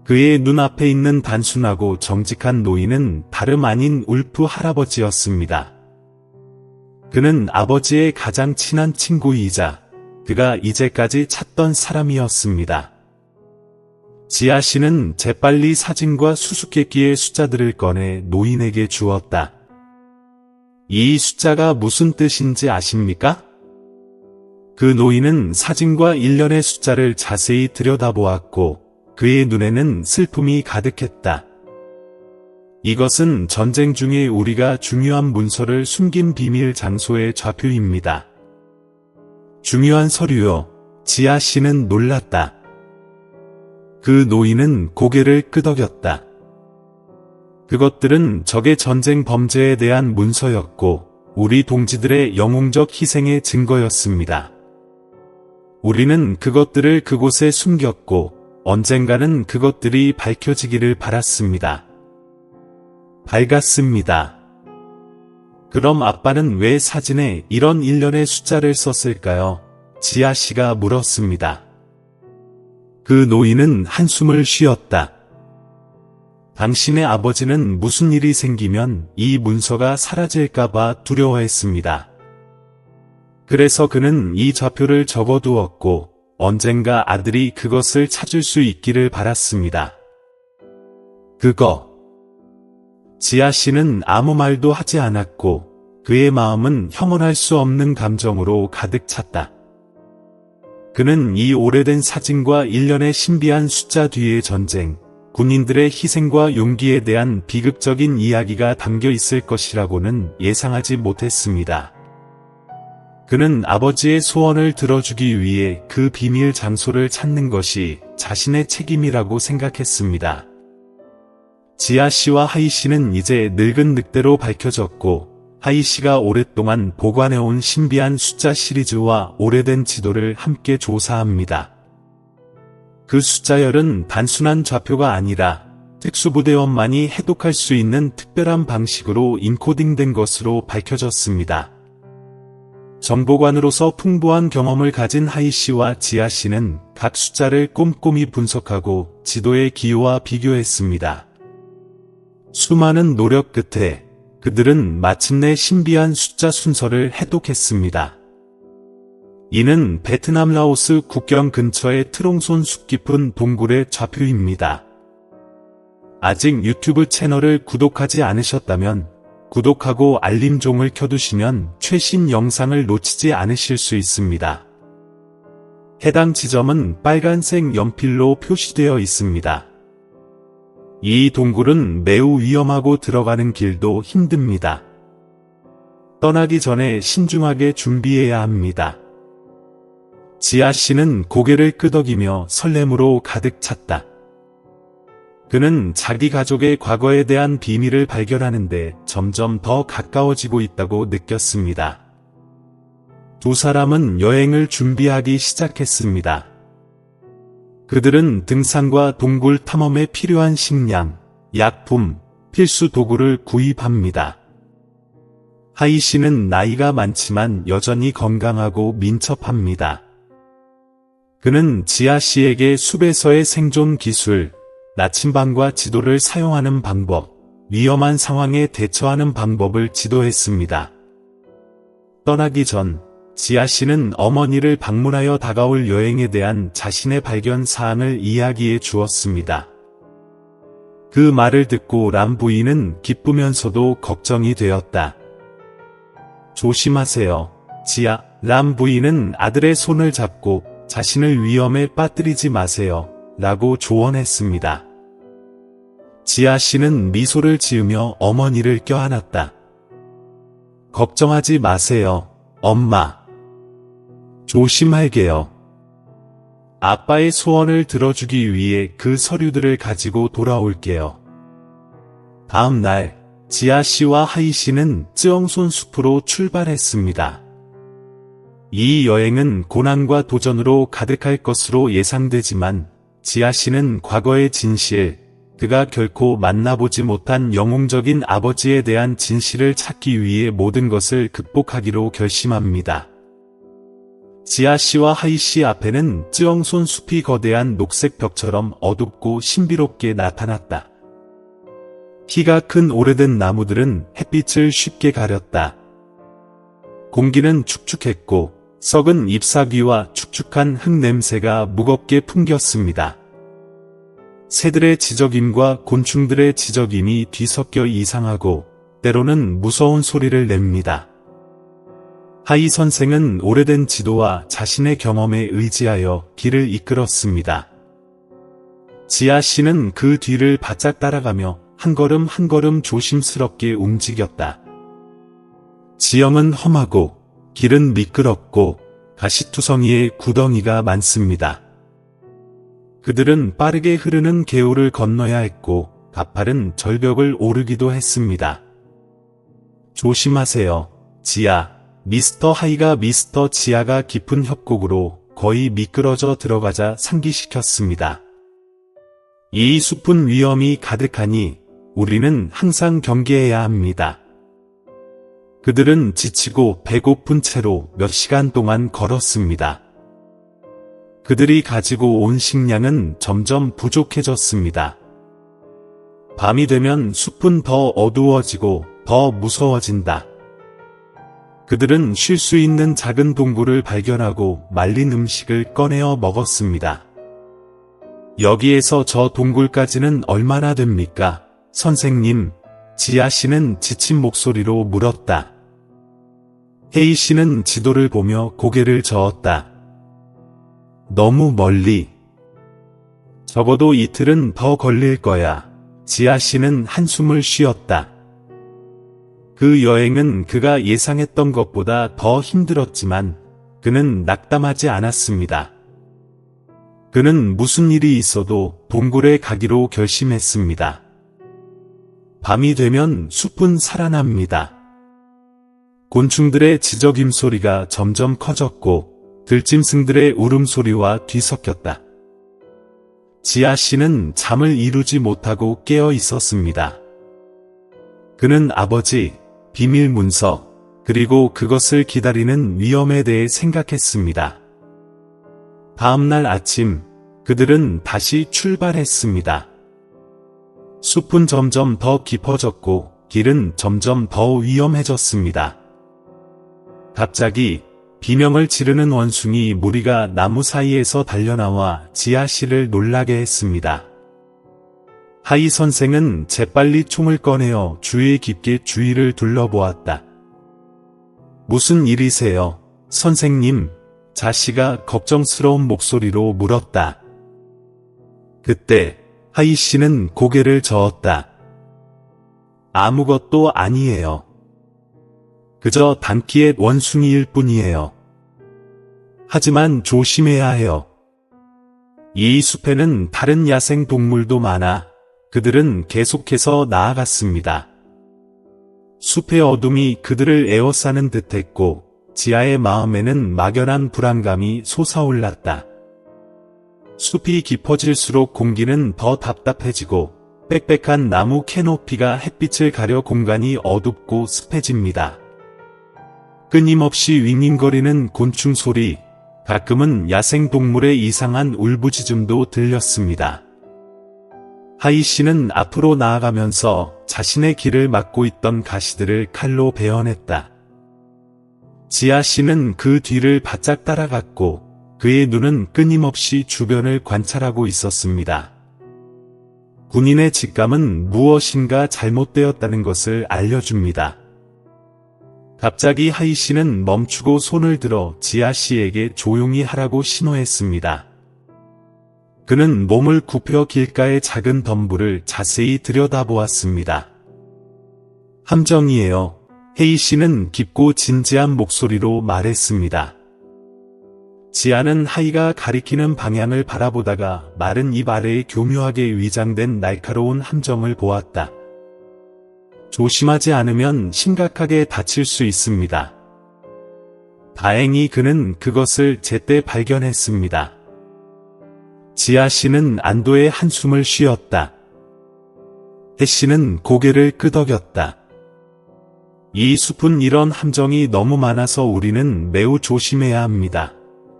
그의 눈앞에 있는 단순하고 정직한 노인은 다름 아닌 울프 할아버지였습니다. 그는 아버지의 가장 친한 친구이자 그가 이제까지 찾던 사람이었습니다. 지아 씨는 재빨리 사진과 수수께끼의 숫자들을 꺼내 노인에게 주었다. 이 숫자가 무슨 뜻인지 아십니까? 그 노인은 사진과 일련의 숫자를 자세히 들여다보았고 그의 눈에는 슬픔이 가득했다. 이것은 전쟁 중에 우리가 중요한 문서를 숨긴 비밀 장소의 좌표입니다. 중요한 서류요. 지아 씨는 놀랐다. 그 노인은 고개를 끄덕였다. 그것들은 적의 전쟁 범죄에 대한 문서였고 우리 동지들의 영웅적 희생의 증거였습니다. 우리는 그것들을 그곳에 숨겼고 언젠가는 그것들이 밝혀지기를 바랐습니다. 밝았습니다. 그럼 아빠는 왜 사진에 이런 일련의 숫자를 썼을까요? 지아 씨가 물었습니다. 그 노인은 한숨을 쉬었다. 당신의 아버지는 무슨 일이 생기면 이 문서가 사라질까봐 두려워했습니다. 그래서 그는 이 좌표를 적어두었고 언젠가 아들이 그것을 찾을 수 있기를 바랐습니다. 그거. 지아 씨는 아무 말도 하지 않았고 그의 마음은 형언할 수 없는 감정으로 가득 찼다. 그는 이 오래된 사진과 일련의 신비한 숫자 뒤의 전쟁, 군인들의 희생과 용기에 대한 비극적인 이야기가 담겨 있을 것이라고는 예상하지 못했습니다. 그는 아버지의 소원을 들어주기 위해 그 비밀 장소를 찾는 것이 자신의 책임이라고 생각했습니다. 지아 씨와 하이 씨는 이제 늙은 늑대로 밝혀졌고 하이 씨가 오랫동안 보관해온 신비한 숫자 시리즈와 오래된 지도를 함께 조사합니다. 그 숫자열은 단순한 좌표가 아니라 특수부대원만이 해독할 수 있는 특별한 방식으로 인코딩된 것으로 밝혀졌습니다. 정보관으로서 풍부한 경험을 가진 하이 씨와 지아 씨는 각 숫자를 꼼꼼히 분석하고 지도의 기호와 비교했습니다. 수많은 노력 끝에 그들은 마침내 신비한 숫자 순서를 해독했습니다. 이는 베트남 라오스 국경 근처의 트롱손 숲 깊은 동굴의 좌표입니다. 아직 유튜브 채널을 구독하지 않으셨다면 구독하고 알림종을 켜두시면 최신 영상을 놓치지 않으실 수 있습니다. 해당 지점은 빨간색 연필로 표시되어 있습니다. 이 동굴은 매우 위험하고 들어가는 길도 힘듭니다. 떠나기 전에 신중하게 준비해야 합니다. 지아 씨는 고개를 끄덕이며 설렘으로 가득 찼다. 그는 자기 가족의 과거에 대한 비밀을 발견하는데 점점 더 가까워지고 있다고 느꼈습니다. 두 사람은 여행을 준비하기 시작했습니다. 그들은 등산과 동굴 탐험에 필요한 식량, 약품, 필수 도구를 구입합니다. 하이 씨는 나이가 많지만 여전히 건강하고 민첩합니다. 그는 지아 씨에게 숲에서의 생존 기술, 나침반과 지도를 사용하는 방법, 위험한 상황에 대처하는 방법을 지도했습니다. 떠나기 전 지아 씨는 어머니를 방문하여 다가올 여행에 대한 자신의 발견 사항을 이야기해 주었습니다. 그 말을 듣고 람 부인은 기쁘면서도 걱정이 되었다. 조심하세요, 지아. 람 부인은 아들의 손을 잡고 자신을 위험에 빠뜨리지 마세요, 라고 조언했습니다. 지아 씨는 미소를 지으며 어머니를 껴안았다. 걱정하지 마세요, 엄마. 조심할게요. 아빠의 소원을 들어주기 위해 그 서류들을 가지고 돌아올게요. 다음 날 지아 씨와 하이 씨는 쯔엉손 숲으로 출발했습니다. 이 여행은 고난과 도전으로 가득할 것으로 예상되지만 지아 씨는 과거의 진실, 그가 결코 만나보지 못한 영웅적인 아버지에 대한 진실을 찾기 위해 모든 것을 극복하기로 결심합니다. 지아 씨와 하이 씨 앞에는 쯔엉손 숲이 거대한 녹색 벽처럼 어둡고 신비롭게 나타났다. 키가 큰 오래된 나무들은 햇빛을 쉽게 가렸다. 공기는 축축했고 썩은 잎사귀와 축축한 흙 냄새가 무겁게 풍겼습니다. 새들의 지저귐과 곤충들의 지저귐이 뒤섞여 이상하고 때로는 무서운 소리를 냅니다. 하이 선생은 오래된 지도와 자신의 경험에 의지하여 길을 이끌었습니다. 지아 씨는 그 뒤를 바짝 따라가며 한 걸음 한 걸음 조심스럽게 움직였다. 지형은 험하고 길은 미끄럽고 가시투성이의 구덩이가 많습니다. 그들은 빠르게 흐르는 개울을 건너야 했고 가파른 절벽을 오르기도 했습니다. 조심하세요, 지아. 미스터 하이가 미스터 지아가 깊은 협곡으로 거의 미끄러져 들어가자 상기시켰습니다. 이 숲은 위험이 가득하니 우리는 항상 경계해야 합니다. 그들은 지치고 배고픈 채로 몇 시간 동안 걸었습니다. 그들이 가지고 온 식량은 점점 부족해졌습니다. 밤이 되면 숲은 더 어두워지고 더 무서워진다. 그들은 쉴 수 있는 작은 동굴을 발견하고 말린 음식을 꺼내어 먹었습니다. 여기에서 저 동굴까지는 얼마나 됩니까, 선생님? 지아 씨는 지친 목소리로 물었다. 헤이 씨는 지도를 보며 고개를 저었다. 너무 멀리. 적어도 이틀은 더 걸릴 거야. 지아 씨는 한숨을 쉬었다. 그 여행은 그가 예상했던 것보다 더 힘들었지만 그는 낙담하지 않았습니다. 그는 무슨 일이 있어도 동굴에 가기로 결심했습니다. 밤이 되면 숲은 살아납니다. 곤충들의 지저귐 소리가 점점 커졌고 들짐승들의 울음소리와 뒤섞였다. 지아 씨는 잠을 이루지 못하고 깨어 있었습니다. 그는 아버지, 비밀 문서, 그리고 그것을 기다리는 위험에 대해 생각했습니다. 다음날 아침, 그들은 다시 출발했습니다. 숲은 점점 더 깊어졌고 길은 점점 더 위험해졌습니다. 갑자기 비명을 지르는 원숭이 무리가 나무 사이에서 달려나와 지아 씨를 놀라게 했습니다. 하이 선생은 재빨리 총을 꺼내어 주의 깊게 주위를 둘러보았다. 무슨 일이세요, 선생님? 자씨가 걱정스러운 목소리로 물었다. 그때 하이 씨는 고개를 저었다. 아무것도 아니에요. 그저 단키의 원숭이일 뿐이에요. 하지만 조심해야 해요. 이 숲에는 다른 야생 동물도 많아. 그들은 계속해서 나아갔습니다. 숲의 어둠이 그들을 에워싸는 듯했고 지아의 마음에는 막연한 불안감이 솟아올랐다. 숲이 깊어질수록 공기는 더 답답해지고 빽빽한 나무 캐노피가 햇빛을 가려 공간이 어둡고 습해집니다. 끊임없이 윙윙거리는 곤충 소리, 가끔은 야생동물의 이상한 울부짖음도 들렸습니다. 하이 씨는 앞으로 나아가면서 자신의 길을 막고 있던 가시들을 칼로 베어냈다. 지아 씨는 그 뒤를 바짝 따라갔고 그의 눈은 끊임없이 주변을 관찰하고 있었습니다. 군인의 직감은 무엇인가 잘못되었다는 것을 알려줍니다. 갑자기 하이 씨는 멈추고 손을 들어 지아 씨에게 조용히 하라고 신호했습니다. 그는 몸을 굽혀 길가의 작은 덤불을 자세히 들여다보았습니다. 함정이에요. 헤이 씨는 깊고 진지한 목소리로 말했습니다. 지아는 하이가 가리키는 방향을 바라보다가 마른 입 아래에 교묘하게 위장된 날카로운 함정을 보았다. 조심하지 않으면 심각하게 다칠 수 있습니다. 다행히 그는 그것을 제때 발견했습니다. 지아 씨는 안도의 한숨을 쉬었다. 해 씨는 고개를 끄덕였다. 이 숲은 이런 함정이 너무 많아서 우리는 매우 조심해야 합니다.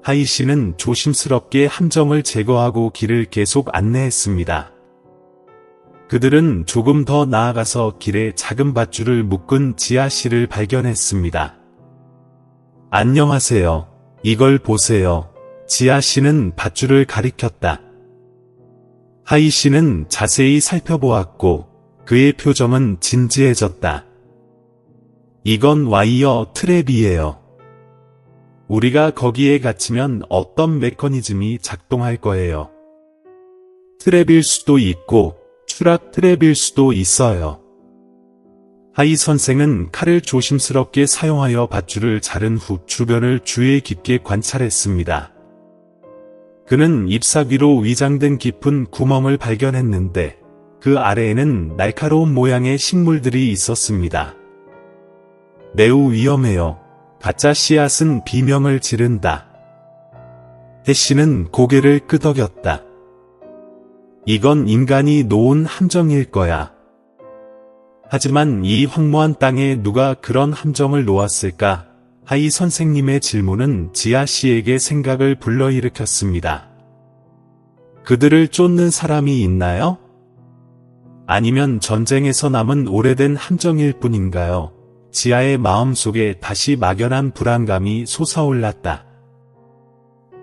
하이 씨는 조심스럽게 함정을 제거하고 길을 계속 안내했습니다. 그들은 조금 더 나아가서 길에 작은 밧줄을 묶은 지아 씨를 발견했습니다. 안녕하세요. 이걸 보세요. 지아 씨는 밧줄을 가리켰다. 하이 씨는 자세히 살펴보았고 그의 표정은 진지해졌다. 이건 와이어 트랩이에요. 우리가 거기에 갇히면 어떤 메커니즘이 작동할 거예요. 트랩일 수도 있고 추락 트랩일 수도 있어요. 하이 선생은 칼을 조심스럽게 사용하여 밧줄을 자른 후 주변을 주의 깊게 관찰했습니다. 그는 잎사귀 위로 위장된 깊은 구멍을 발견했는데 그 아래에는 날카로운 모양의 식물들이 있었습니다. 매우 위험해요. 가짜 씨앗은 비명을 지른다. 해 씨는 고개를 끄덕였다. 이건 인간이 놓은 함정일 거야. 하지만 이 황무한 땅에 누가 그런 함정을 놓았을까? 하이 선생님의 질문은 지아 씨에게 생각을 불러일으켰습니다. 그들을 쫓는 사람이 있나요? 아니면 전쟁에서 남은 오래된 함정일 뿐인가요? 지아의 마음속에 다시 막연한 불안감이 솟아올랐다.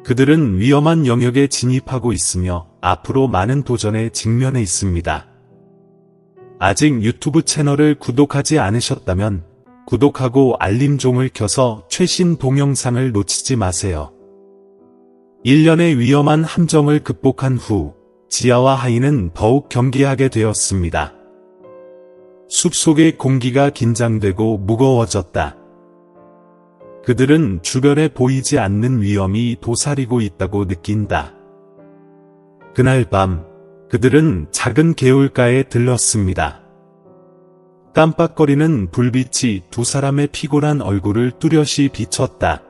그들은 위험한 영역에 진입하고 있으며 앞으로 많은 도전에 직면해 있습니다. 아직 유튜브 채널을 구독하지 않으셨다면 구독하고 알림종을 켜서 최신 동영상을 놓치지 마세요. 1년의 위험한 함정을 극복한 후 지아와 하이는 더욱 경계하게 되었습니다. 숲속의 공기가 긴장되고 무거워졌다. 그들은 주변에 보이지 않는 위험이 도사리고 있다고 느낀다. 그날 밤 그들은 작은 개울가에 들렀습니다. 깜빡거리는 불빛이 두 사람의 피곤한 얼굴을 뚜렷이 비췄다.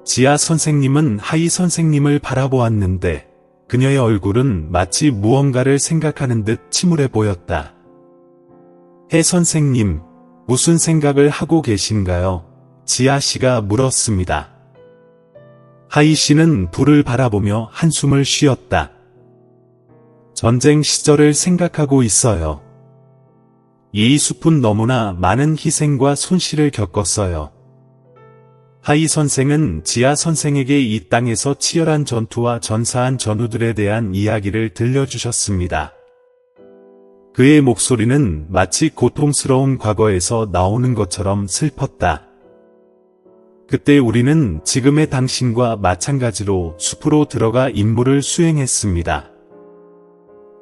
지아 선생님은 하이 선생님을 바라보았는데 그녀의 얼굴은 마치 무언가를 생각하는 듯 침울해 보였다. 해 선생님, 무슨 생각을 하고 계신가요? 지아 씨가 물었습니다. 하이 씨는 불을 바라보며 한숨을 쉬었다. 전쟁 시절을 생각하고 있어요. 이 숲은 너무나 많은 희생과 손실을 겪었어요. 하이 선생은 지아 선생에게 이 땅에서 치열한 전투와 전사한 전우들에 대한 이야기를 들려주셨습니다. 그의 목소리는 마치 고통스러운 과거에서 나오는 것처럼 슬펐다. 그때 우리는 지금의 당신과 마찬가지로 숲으로 들어가 임무를 수행했습니다.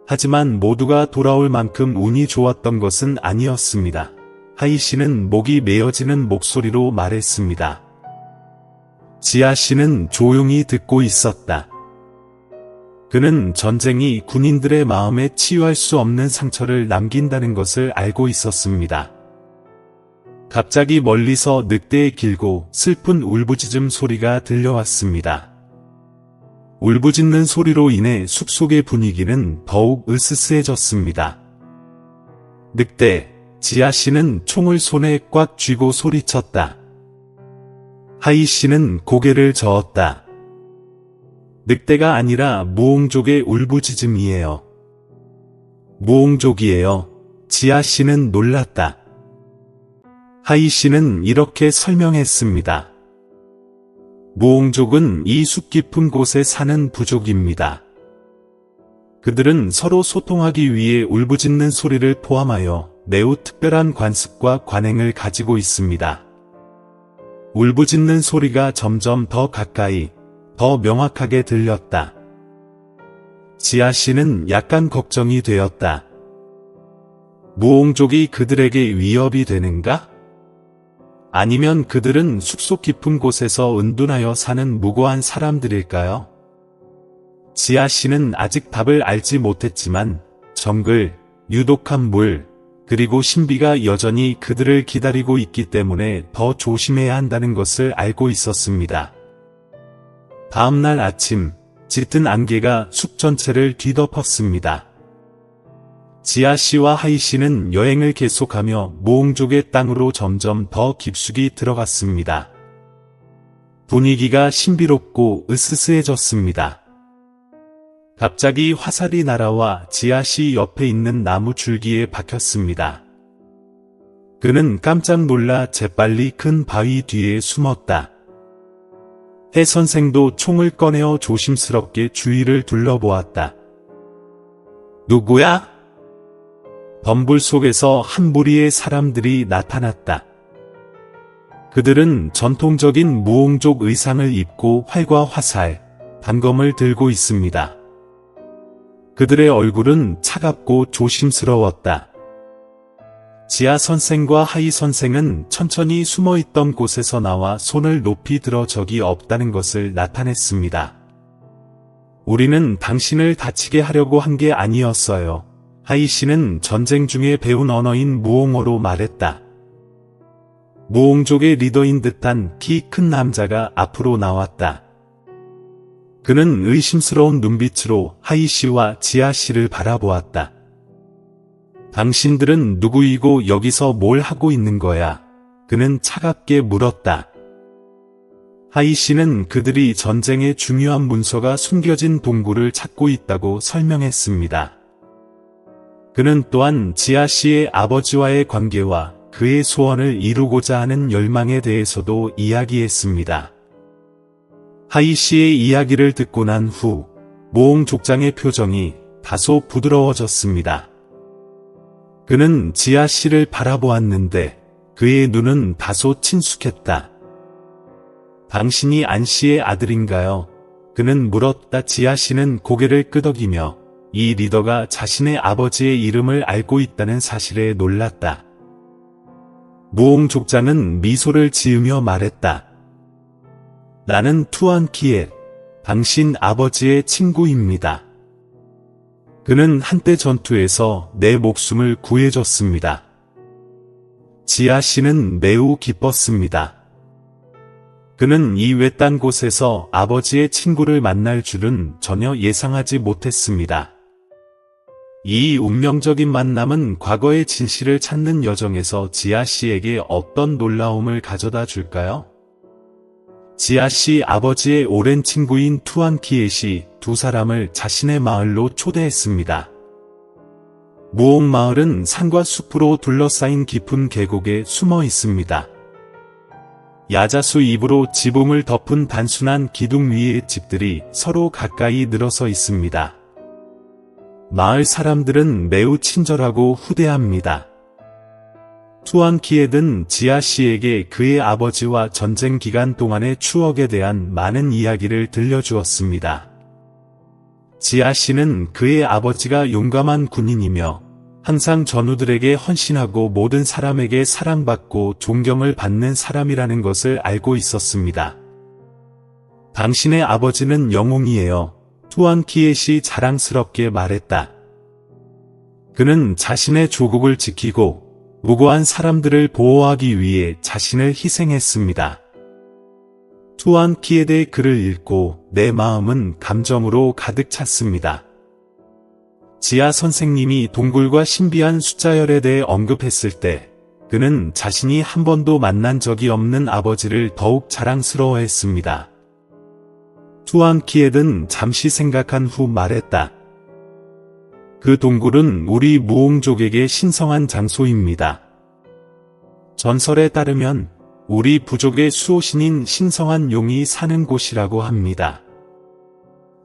하지만 모두가 돌아올 만큼 운이 좋았던 것은 아니었습니다. 하이 씨는 목이 메어지는 목소리로 말했습니다. 지아 씨는 조용히 듣고 있었다. 그는 전쟁이 군인들의 마음에 치유할 수 없는 상처를 남긴다는 것을 알고 있었습니다. 갑자기 멀리서 늑대의 길고 슬픈 울부짖음 소리가 들려왔습니다. 울부짖는 소리로 인해 숲속의 분위기는 더욱 으스스해졌습니다. 늑대, 지아 씨는 총을 손에 꽉 쥐고 소리쳤다. 하이 씨는 고개를 저었다. 늑대가 아니라 무옹족의 울부짖음이에요. 무옹족이에요. 지아 씨는 놀랐다. 하이 씨는 이렇게 설명했습니다. 무옹족은 이 숲 깊은 곳에 사는 부족입니다. 그들은 서로 소통하기 위해 울부짖는 소리를 포함하여 매우 특별한 관습과 관행을 가지고 있습니다. 울부짖는 소리가 점점 더 가까이, 더 명확하게 들렸다. 지아 씨는 약간 걱정이 되었다. 무옹족이 그들에게 위협이 되는가? 아니면 그들은 숲속 깊은 곳에서 은둔하여 사는 무고한 사람들일까요? 지아 씨는 아직 답을 알지 못했지만 정글, 유독한 물, 그리고 신비가 여전히 그들을 기다리고 있기 때문에 더 조심해야 한다는 것을 알고 있었습니다. 다음날 아침, 짙은 안개가 숲 전체를 뒤덮었습니다. 지아 씨와 하이 씨는 여행을 계속하며 무옹족의 땅으로 점점 더 깊숙이 들어갔습니다. 분위기가 신비롭고 으스스해졌습니다. 갑자기 화살이 날아와 지아 씨 옆에 있는 나무 줄기에 박혔습니다. 그는 깜짝 놀라 재빨리 큰 바위 뒤에 숨었다. 해 선생도 총을 꺼내어 조심스럽게 주위를 둘러보았다. 누구야? 덤불 속에서 한 무리의 사람들이 나타났다. 그들은 전통적인 무옹족 의상을 입고 활과 화살, 단검을 들고 있습니다. 그들의 얼굴은 차갑고 조심스러웠다. 지아 선생과 하이 선생은 천천히 숨어있던 곳에서 나와 손을 높이 들어 적이 없다는 것을 나타냈습니다. 우리는 당신을 다치게 하려고 한 게 아니었어요. 하이 씨는 전쟁 중에 배운 언어인 무옹어로 말했다. 무옹족의 리더인 듯한 키 큰 남자가 앞으로 나왔다. 그는 의심스러운 눈빛으로 하이 씨와 지아 씨를 바라보았다. 당신들은 누구이고 여기서 뭘 하고 있는 거야? 그는 차갑게 물었다. 하이 씨는 그들이 전쟁의 중요한 문서가 숨겨진 동굴을 찾고 있다고 설명했습니다. 그는 또한 지아 씨의 아버지와의 관계와 그의 소원을 이루고자 하는 열망에 대해서도 이야기했습니다. 하이 씨의 이야기를 듣고 난 후 무옹 족장의 표정이 다소 부드러워졌습니다. 그는 지아 씨를 바라보았는데 그의 눈은 다소 친숙했다. 당신이 안 씨의 아들인가요? 그는 물었다. 지아 씨는 고개를 끄덕이며 이 리더가 자신의 아버지의 이름을 알고 있다는 사실에 놀랐다. 무옹 족장은 미소를 지으며 말했다. 나는 투안 키엣, 당신 아버지의 친구입니다. 그는 한때 전투에서 내 목숨을 구해줬습니다. 지아 씨는 매우 기뻤습니다. 그는 이 외딴 곳에서 아버지의 친구를 만날 줄은 전혀 예상하지 못했습니다. 이 운명적인 만남은 과거의 진실을 찾는 여정에서 지아 씨에게 어떤 놀라움을 가져다 줄까요? 지아 씨 아버지의 오랜 친구인 투안 키엣이 두 사람을 자신의 마을로 초대했습니다. 무옹 마을은 산과 숲으로 둘러싸인 깊은 계곡에 숨어 있습니다. 야자수 잎으로 지붕을 덮은 단순한 기둥 위의 집들이 서로 가까이 늘어서 있습니다. 마을 사람들은 매우 친절하고 후대합니다. 투안 키엣은 지아 씨에게 그의 아버지와 전쟁 기간 동안의 추억에 대한 많은 이야기를 들려주었습니다. 지아 씨는 그의 아버지가 용감한 군인이며 항상 전우들에게 헌신하고 모든 사람에게 사랑받고 존경을 받는 사람이라는 것을 알고 있었습니다. 당신의 아버지는 영웅이에요. 투안 키엣이 자랑스럽게 말했다. 그는 자신의 조국을 지키고 무고한 사람들을 보호하기 위해 자신을 희생했습니다. 투안 키엣의 글을 읽고 내 마음은 감정으로 가득 찼습니다. 지아 선생님이 동굴과 신비한 숫자열에 대해 언급했을 때 그는 자신이 한 번도 만난 적이 없는 아버지를 더욱 자랑스러워했습니다. 투안 키엣은 잠시 생각한 후 말했다. 그 동굴은 우리 무옹족에게 신성한 장소입니다. 전설에 따르면 우리 부족의 수호신인 신성한 용이 사는 곳이라고 합니다.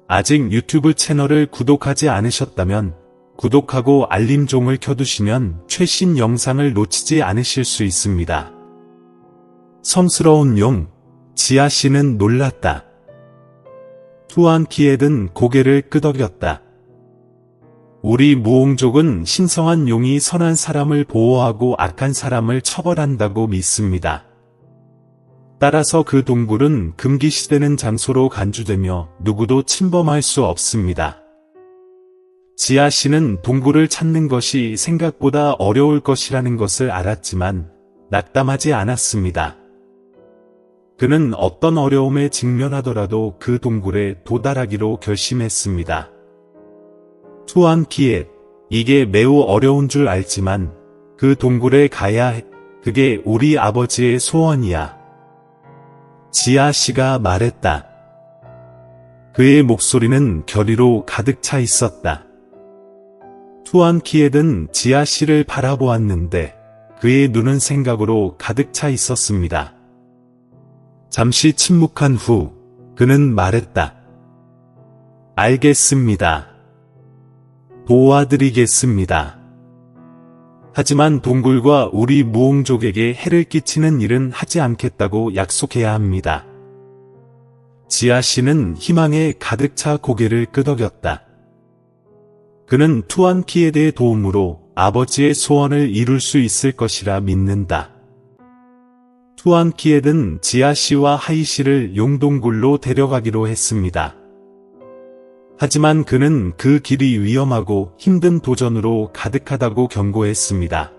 아직 유튜브 채널을 구독하지 않으셨다면 구독하고 알림종을 켜두시면 최신 영상을 놓치지 않으실 수 있습니다. 성스러운 용, 지아 씨는 놀랐다. 투안 키엣은 고개를 끄덕였다. 우리 무옹족은 신성한 용이 선한 사람을 보호하고 악한 사람을 처벌한다고 믿습니다. 따라서 그 동굴은 금기시되는 장소로 간주되며 누구도 침범할 수 없습니다. 지아 씨는 동굴을 찾는 것이 생각보다 어려울 것이라는 것을 알았지만 낙담하지 않았습니다. 그는 어떤 어려움에 직면하더라도 그 동굴에 도달하기로 결심했습니다. 투안키엣, 이게 매우 어려운 줄 알지만 그 동굴에 가야 해. 그게 우리 아버지의 소원이야. 지아 씨가 말했다. 그의 목소리는 결의로 가득 차 있었다. 투안키엣은 지아 씨를 바라보았는데 그의 눈은 생각으로 가득 차 있었습니다. 잠시 침묵한 후 그는 말했다. 알겠습니다. 도와드리겠습니다. 하지만 동굴과 우리 무옹족에게 해를 끼치는 일은 하지 않겠다고 약속해야 합니다. 지아 씨는 희망에 가득 차 고개를 끄덕였다. 그는 투안키엣의 도움으로 아버지의 소원을 이룰 수 있을 것이라 믿는다. 투안키엣은 지아 씨와 하이 씨를 용동굴로 데려가기로 했습니다. 하지만 그는 그 길이 위험하고 힘든 도전으로 가득하다고 경고했습니다.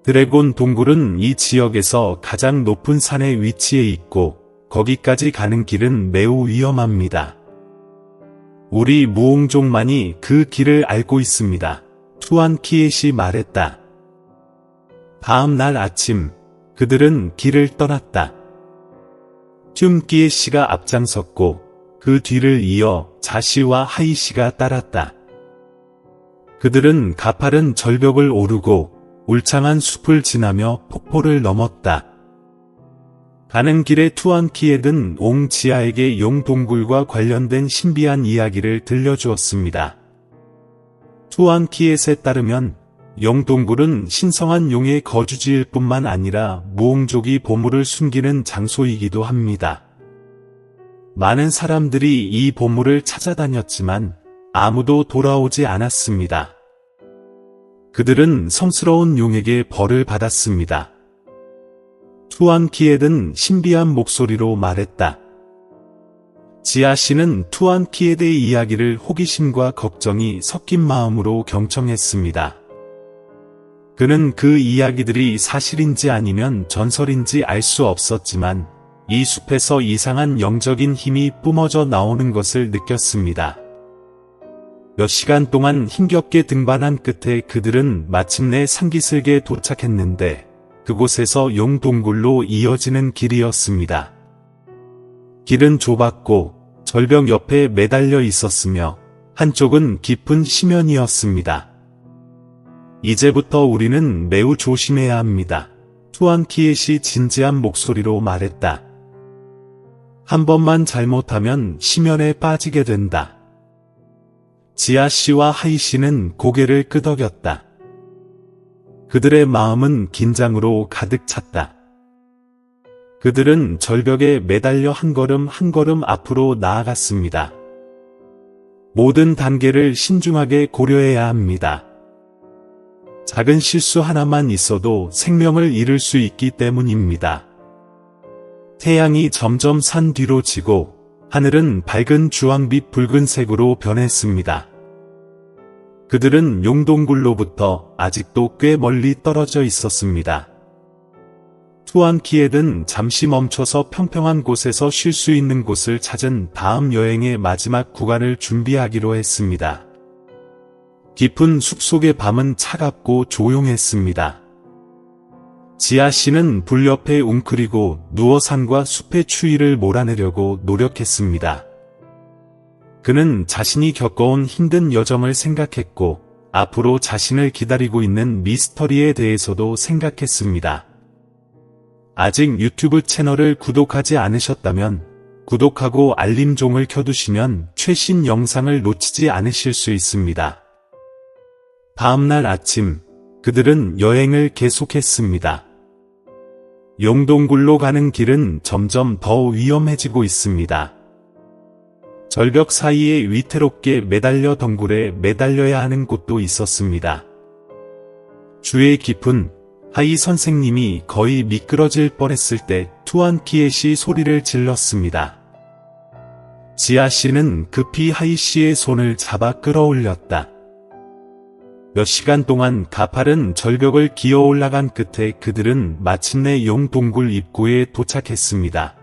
드래곤 동굴은 이 지역에서 가장 높은 산에 위치해 있고 거기까지 가는 길은 매우 위험합니다. 우리 무옹족만이 그 길을 알고 있습니다. 투안키엣이 말했다. 다음 날 아침 그들은 길을 떠났다. 튠키엣씨가 앞장섰고 그 뒤를 이어 자씨와 하이씨가 따랐다. 그들은 가파른 절벽을 오르고 울창한 숲을 지나며 폭포를 넘었다. 가는 길에 투안키엣은 옹지아에게 용동굴과 관련된 신비한 이야기를 들려주었습니다. 투안키엣에 따르면 용동굴은 신성한 용의 거주지일 뿐만 아니라 무옹족이 보물을 숨기는 장소이기도 합니다. 많은 사람들이 이 보물을 찾아다녔지만 아무도 돌아오지 않았습니다. 그들은 성스러운 용에게 벌을 받았습니다. 투안키엣은 신비한 목소리로 말했다. 지아 씨는 투안키엣의 이야기를 호기심과 걱정이 섞인 마음으로 경청했습니다. 그는 그 이야기들이 사실인지 아니면 전설인지 알 수 없었지만 이 숲에서 이상한 영적인 힘이 뿜어져 나오는 것을 느꼈습니다. 몇 시간 동안 힘겹게 등반한 끝에 그들은 마침내 산기슭에 도착했는데 그곳에서 용동굴로 이어지는 길이었습니다. 길은 좁았고 절벽 옆에 매달려 있었으며 한쪽은 깊은 심연이었습니다. 이제부터 우리는 매우 조심해야 합니다. 투안키엣이 진지한 목소리로 말했다. 한 번만 잘못하면 심연에 빠지게 된다. 지아 씨와 하이 씨는 고개를 끄덕였다. 그들의 마음은 긴장으로 가득 찼다. 그들은 절벽에 매달려 한 걸음 한 걸음 앞으로 나아갔습니다. 모든 단계를 신중하게 고려해야 합니다. 작은 실수 하나만 있어도 생명을 잃을 수 있기 때문입니다. 태양이 점점 산 뒤로 지고 하늘은 밝은 주황빛 붉은색으로 변했습니다. 그들은 용동굴로부터 아직도 꽤 멀리 떨어져 있었습니다. 투안키엣은 잠시 멈춰서 평평한 곳에서 쉴 수 있는 곳을 찾은 다음 여행의 마지막 구간을 준비하기로 했습니다. 깊은 숲속의 밤은 차갑고 조용했습니다. 지아 씨는 불 옆에 웅크리고 누워 산과 숲의 추위를 몰아내려고 노력했습니다. 그는 자신이 겪어온 힘든 여정을 생각했고 앞으로 자신을 기다리고 있는 미스터리에 대해서도 생각했습니다. 아직 유튜브 채널을 구독하지 않으셨다면 구독하고 알림종을 켜두시면 최신 영상을 놓치지 않으실 수 있습니다. 다음날 아침 그들은 여행을 계속했습니다. 용동굴로 가는 길은 점점 더 위험해지고 있습니다. 절벽 사이에 위태롭게 매달려 덩굴에 매달려야 하는 곳도 있었습니다. 주의 깊은 하이 선생님이 거의 미끄러질 뻔했을 때 투안키엣이 소리를 질렀습니다. 지아 씨는 급히 하이 씨의 손을 잡아 끌어올렸다. 몇 시간 동안 가파른 절벽을 기어 올라간 끝에 그들은 마침내 용동굴 입구에 도착했습니다.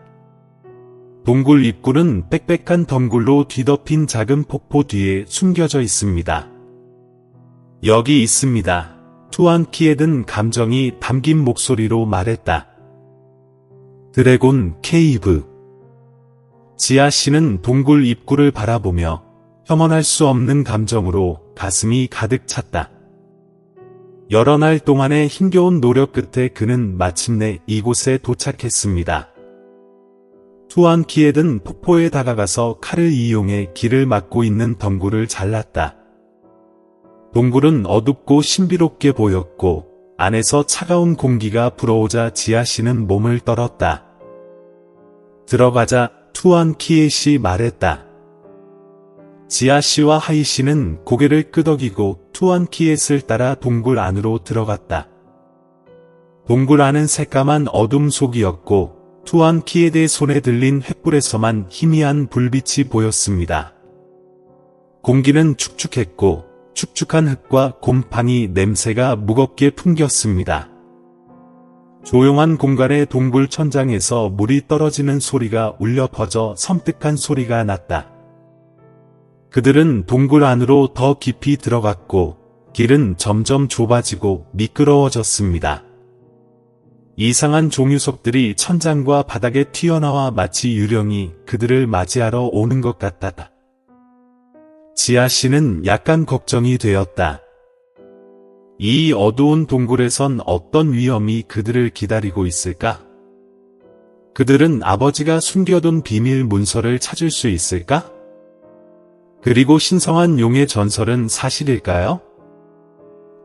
동굴 입구는 빽빽한 덩굴로 뒤덮인 작은 폭포 뒤에 숨겨져 있습니다. 여기 있습니다. 투안키에 든 감정이 담긴 목소리로 말했다. 드래곤 케이브. 지아 씨는 동굴 입구를 바라보며 혐오할 수 없는 감정으로 가슴이 가득 찼다. 여러 날 동안의 힘겨운 노력 끝에 그는 마침내 이곳에 도착했습니다. 투안키에 든 폭포에 다가가서 칼을 이용해 길을 막고 있는 덩굴을 잘랐다. 동굴은 어둡고 신비롭게 보였고 안에서 차가운 공기가 불어오자 지아 씨는 몸을 떨었다. 들어가자 투안키에 씨 말했다. 지아 씨와 하이 씨는 고개를 끄덕이고 투안키엣을 따라 동굴 안으로 들어갔다. 동굴 안은 새까만 어둠 속이었고 투안키엣의 손에 들린 횃불에서만 희미한 불빛이 보였습니다. 공기는 축축했고 축축한 흙과 곰팡이 냄새가 무겁게 풍겼습니다. 조용한 공간의 동굴 천장에서 물이 떨어지는 소리가 울려 퍼져 섬뜩한 소리가 났다. 그들은 동굴 안으로 더 깊이 들어갔고 길은 점점 좁아지고 미끄러워졌습니다. 이상한 종유석들이 천장과 바닥에 튀어나와 마치 유령이 그들을 맞이하러 오는 것 같았다. 지아 씨는 약간 걱정이 되었다. 이 어두운 동굴에선 어떤 위험이 그들을 기다리고 있을까? 그들은 아버지가 숨겨둔 비밀 문서를 찾을 수 있을까? 그리고 신성한 용의 전설은 사실일까요?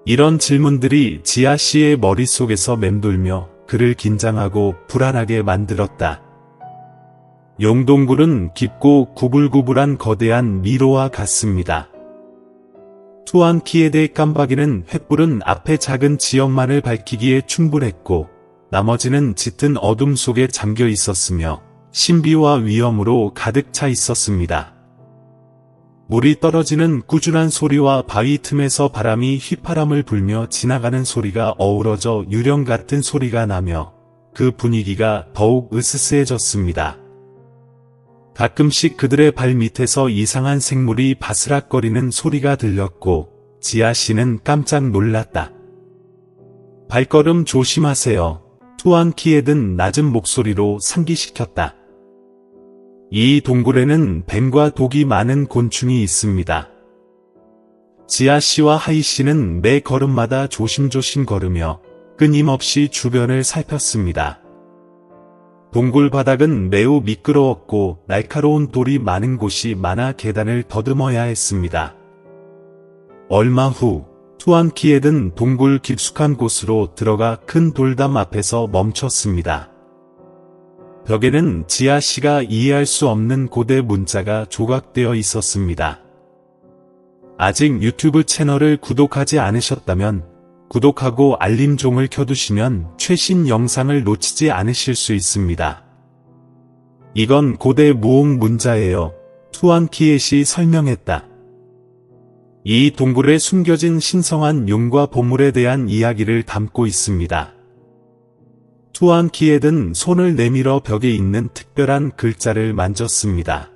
이런 질문들이 지아 씨의 머릿속에서 맴돌며 그를 긴장하고 불안하게 만들었다. 용동굴은 깊고 구불구불한 거대한 미로와 같습니다. 투안키에드의 깜박이는 횃불은 앞에 작은 지역만을 밝히기에 충분했고 나머지는 짙은 어둠 속에 잠겨 있었으며 신비와 위험으로 가득 차 있었습니다. 물이 떨어지는 꾸준한 소리와 바위 틈에서 바람이 휘파람을 불며 지나가는 소리가 어우러져 유령 같은 소리가 나며 그 분위기가 더욱 으스스해졌습니다. 가끔씩 그들의 발 밑에서 이상한 생물이 바스락거리는 소리가 들렸고 지아 씨는 깜짝 놀랐다. 발걸음 조심하세요. 투안키에든 낮은 목소리로 상기시켰다. 이 동굴에는 뱀과 독이 많은 곤충이 있습니다. 지아 씨와 하이 씨는 매 걸음마다 조심조심 걸으며 끊임없이 주변을 살폈습니다. 동굴 바닥은 매우 미끄러웠고 날카로운 돌이 많은 곳이 많아 계단을 더듬어야 했습니다. 얼마 후 투안키에든 동굴 깊숙한 곳으로 들어가 큰 돌담 앞에서 멈췄습니다. 벽에는 지아 씨가 이해할 수 없는 고대 문자가 조각되어 있었습니다. 아직 유튜브 채널을 구독하지 않으셨다면 구독하고 알림종을 켜두시면 최신 영상을 놓치지 않으실 수 있습니다. 이건 고대 무옹 문자예요. 투안키엣이 설명했다. 이 동굴에 숨겨진 신성한 용과 보물에 대한 이야기를 담고 있습니다. 투안키엣은 손을 내밀어 벽에 있는 특별한 글자를 만졌습니다.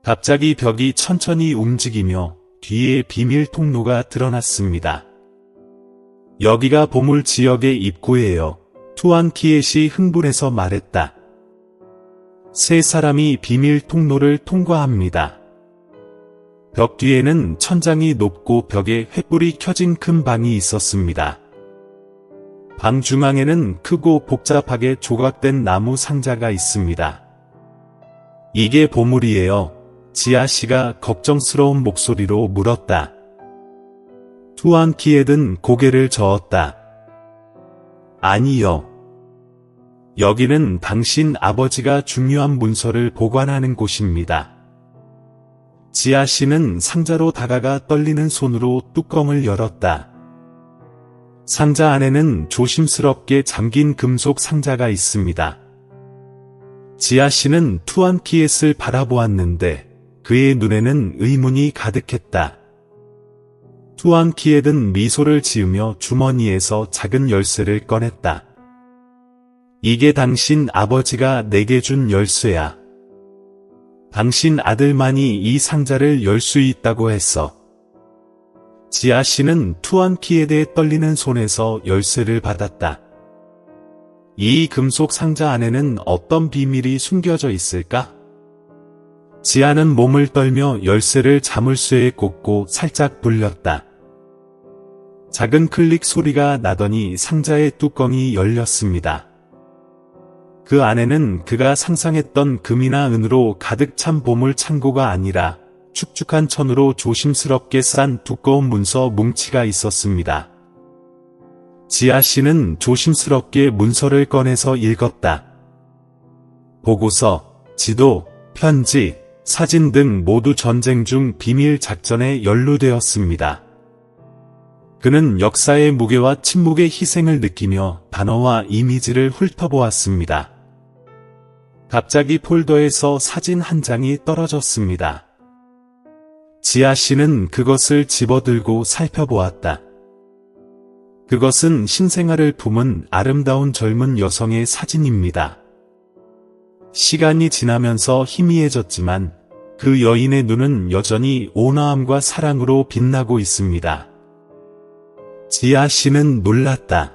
갑자기 벽이 천천히 움직이며 뒤에 비밀 통로가 드러났습니다. 여기가 보물 지역의 입구예요. 투안키엣이 흥분해서 말했다. 세 사람이 비밀 통로를 통과합니다. 벽 뒤에는 천장이 높고 벽에 횃불이 켜진 큰 방이 있었습니다. 방 중앙에는 크고 복잡하게 조각된 나무 상자가 있습니다. 이게 보물이에요. 지아 씨가 걱정스러운 목소리로 물었다. 투안키엣은 고개를 저었다. 아니요. 여기는 당신 아버지가 중요한 문서를 보관하는 곳입니다. 지아 씨는 상자로 다가가 떨리는 손으로 뚜껑을 열었다. 상자 안에는 조심스럽게 잠긴 금속 상자가 있습니다. 지아 씨는 투안키엣을 바라보았는데 그의 눈에는 의문이 가득했다. 투안키엣은 미소를 지으며 주머니에서 작은 열쇠를 꺼냈다. 이게 당신 아버지가 내게 준 열쇠야. 당신 아들만이 이 상자를 열 수 있다고 했어. 지아 씨는 투안키엣의 떨리는 손에서 열쇠를 받았다. 이 금속 상자 안에는 어떤 비밀이 숨겨져 있을까? 지아는 몸을 떨며 열쇠를 자물쇠에 꽂고 살짝 돌렸다. 작은 클릭 소리가 나더니 상자의 뚜껑이 열렸습니다. 그 안에는 그가 상상했던 금이나 은으로 가득 찬 보물 창고가 아니라 축축한 천으로 조심스럽게 싼 두꺼운 문서 뭉치가 있었습니다. 지아 씨는 조심스럽게 문서를 꺼내서 읽었다. 보고서, 지도, 편지, 사진 등 모두 전쟁 중 비밀 작전에 연루되었습니다. 그는 역사의 무게와 침묵의 희생을 느끼며 단어와 이미지를 훑어보았습니다. 갑자기 폴더에서 사진 한 장이 떨어졌습니다. 지아 씨는 그것을 집어들고 살펴보았다. 그것은 신생아를 품은 아름다운 젊은 여성의 사진입니다. 시간이 지나면서 희미해졌지만 그 여인의 눈은 여전히 온화함과 사랑으로 빛나고 있습니다. 지아 씨는 놀랐다.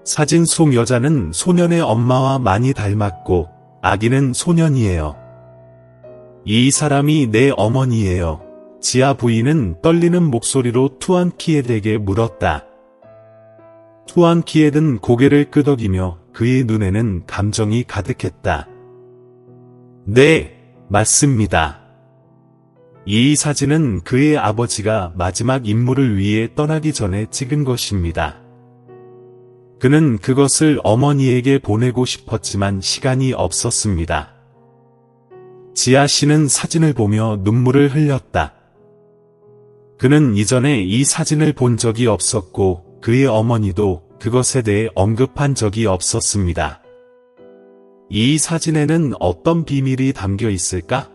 사진 속 여자는 소년의 엄마와 많이 닮았고 아기는 소년이에요. 이 사람이 내 어머니예요. 지아 부인은 떨리는 목소리로 투안키엣에게 물었다. 투안키엣은 고개를 끄덕이며 그의 눈에는 감정이 가득했다. 네, 맞습니다. 이 사진은 그의 아버지가 마지막 임무를 위해 떠나기 전에 찍은 것입니다. 그는 그것을 어머니에게 보내고 싶었지만 시간이 없었습니다. 지아 씨는 사진을 보며 눈물을 흘렸다. 그는 이전에 이 사진을 본 적이 없었고 그의 어머니도 그것에 대해 언급한 적이 없었습니다. 이 사진에는 어떤 비밀이 담겨 있을까?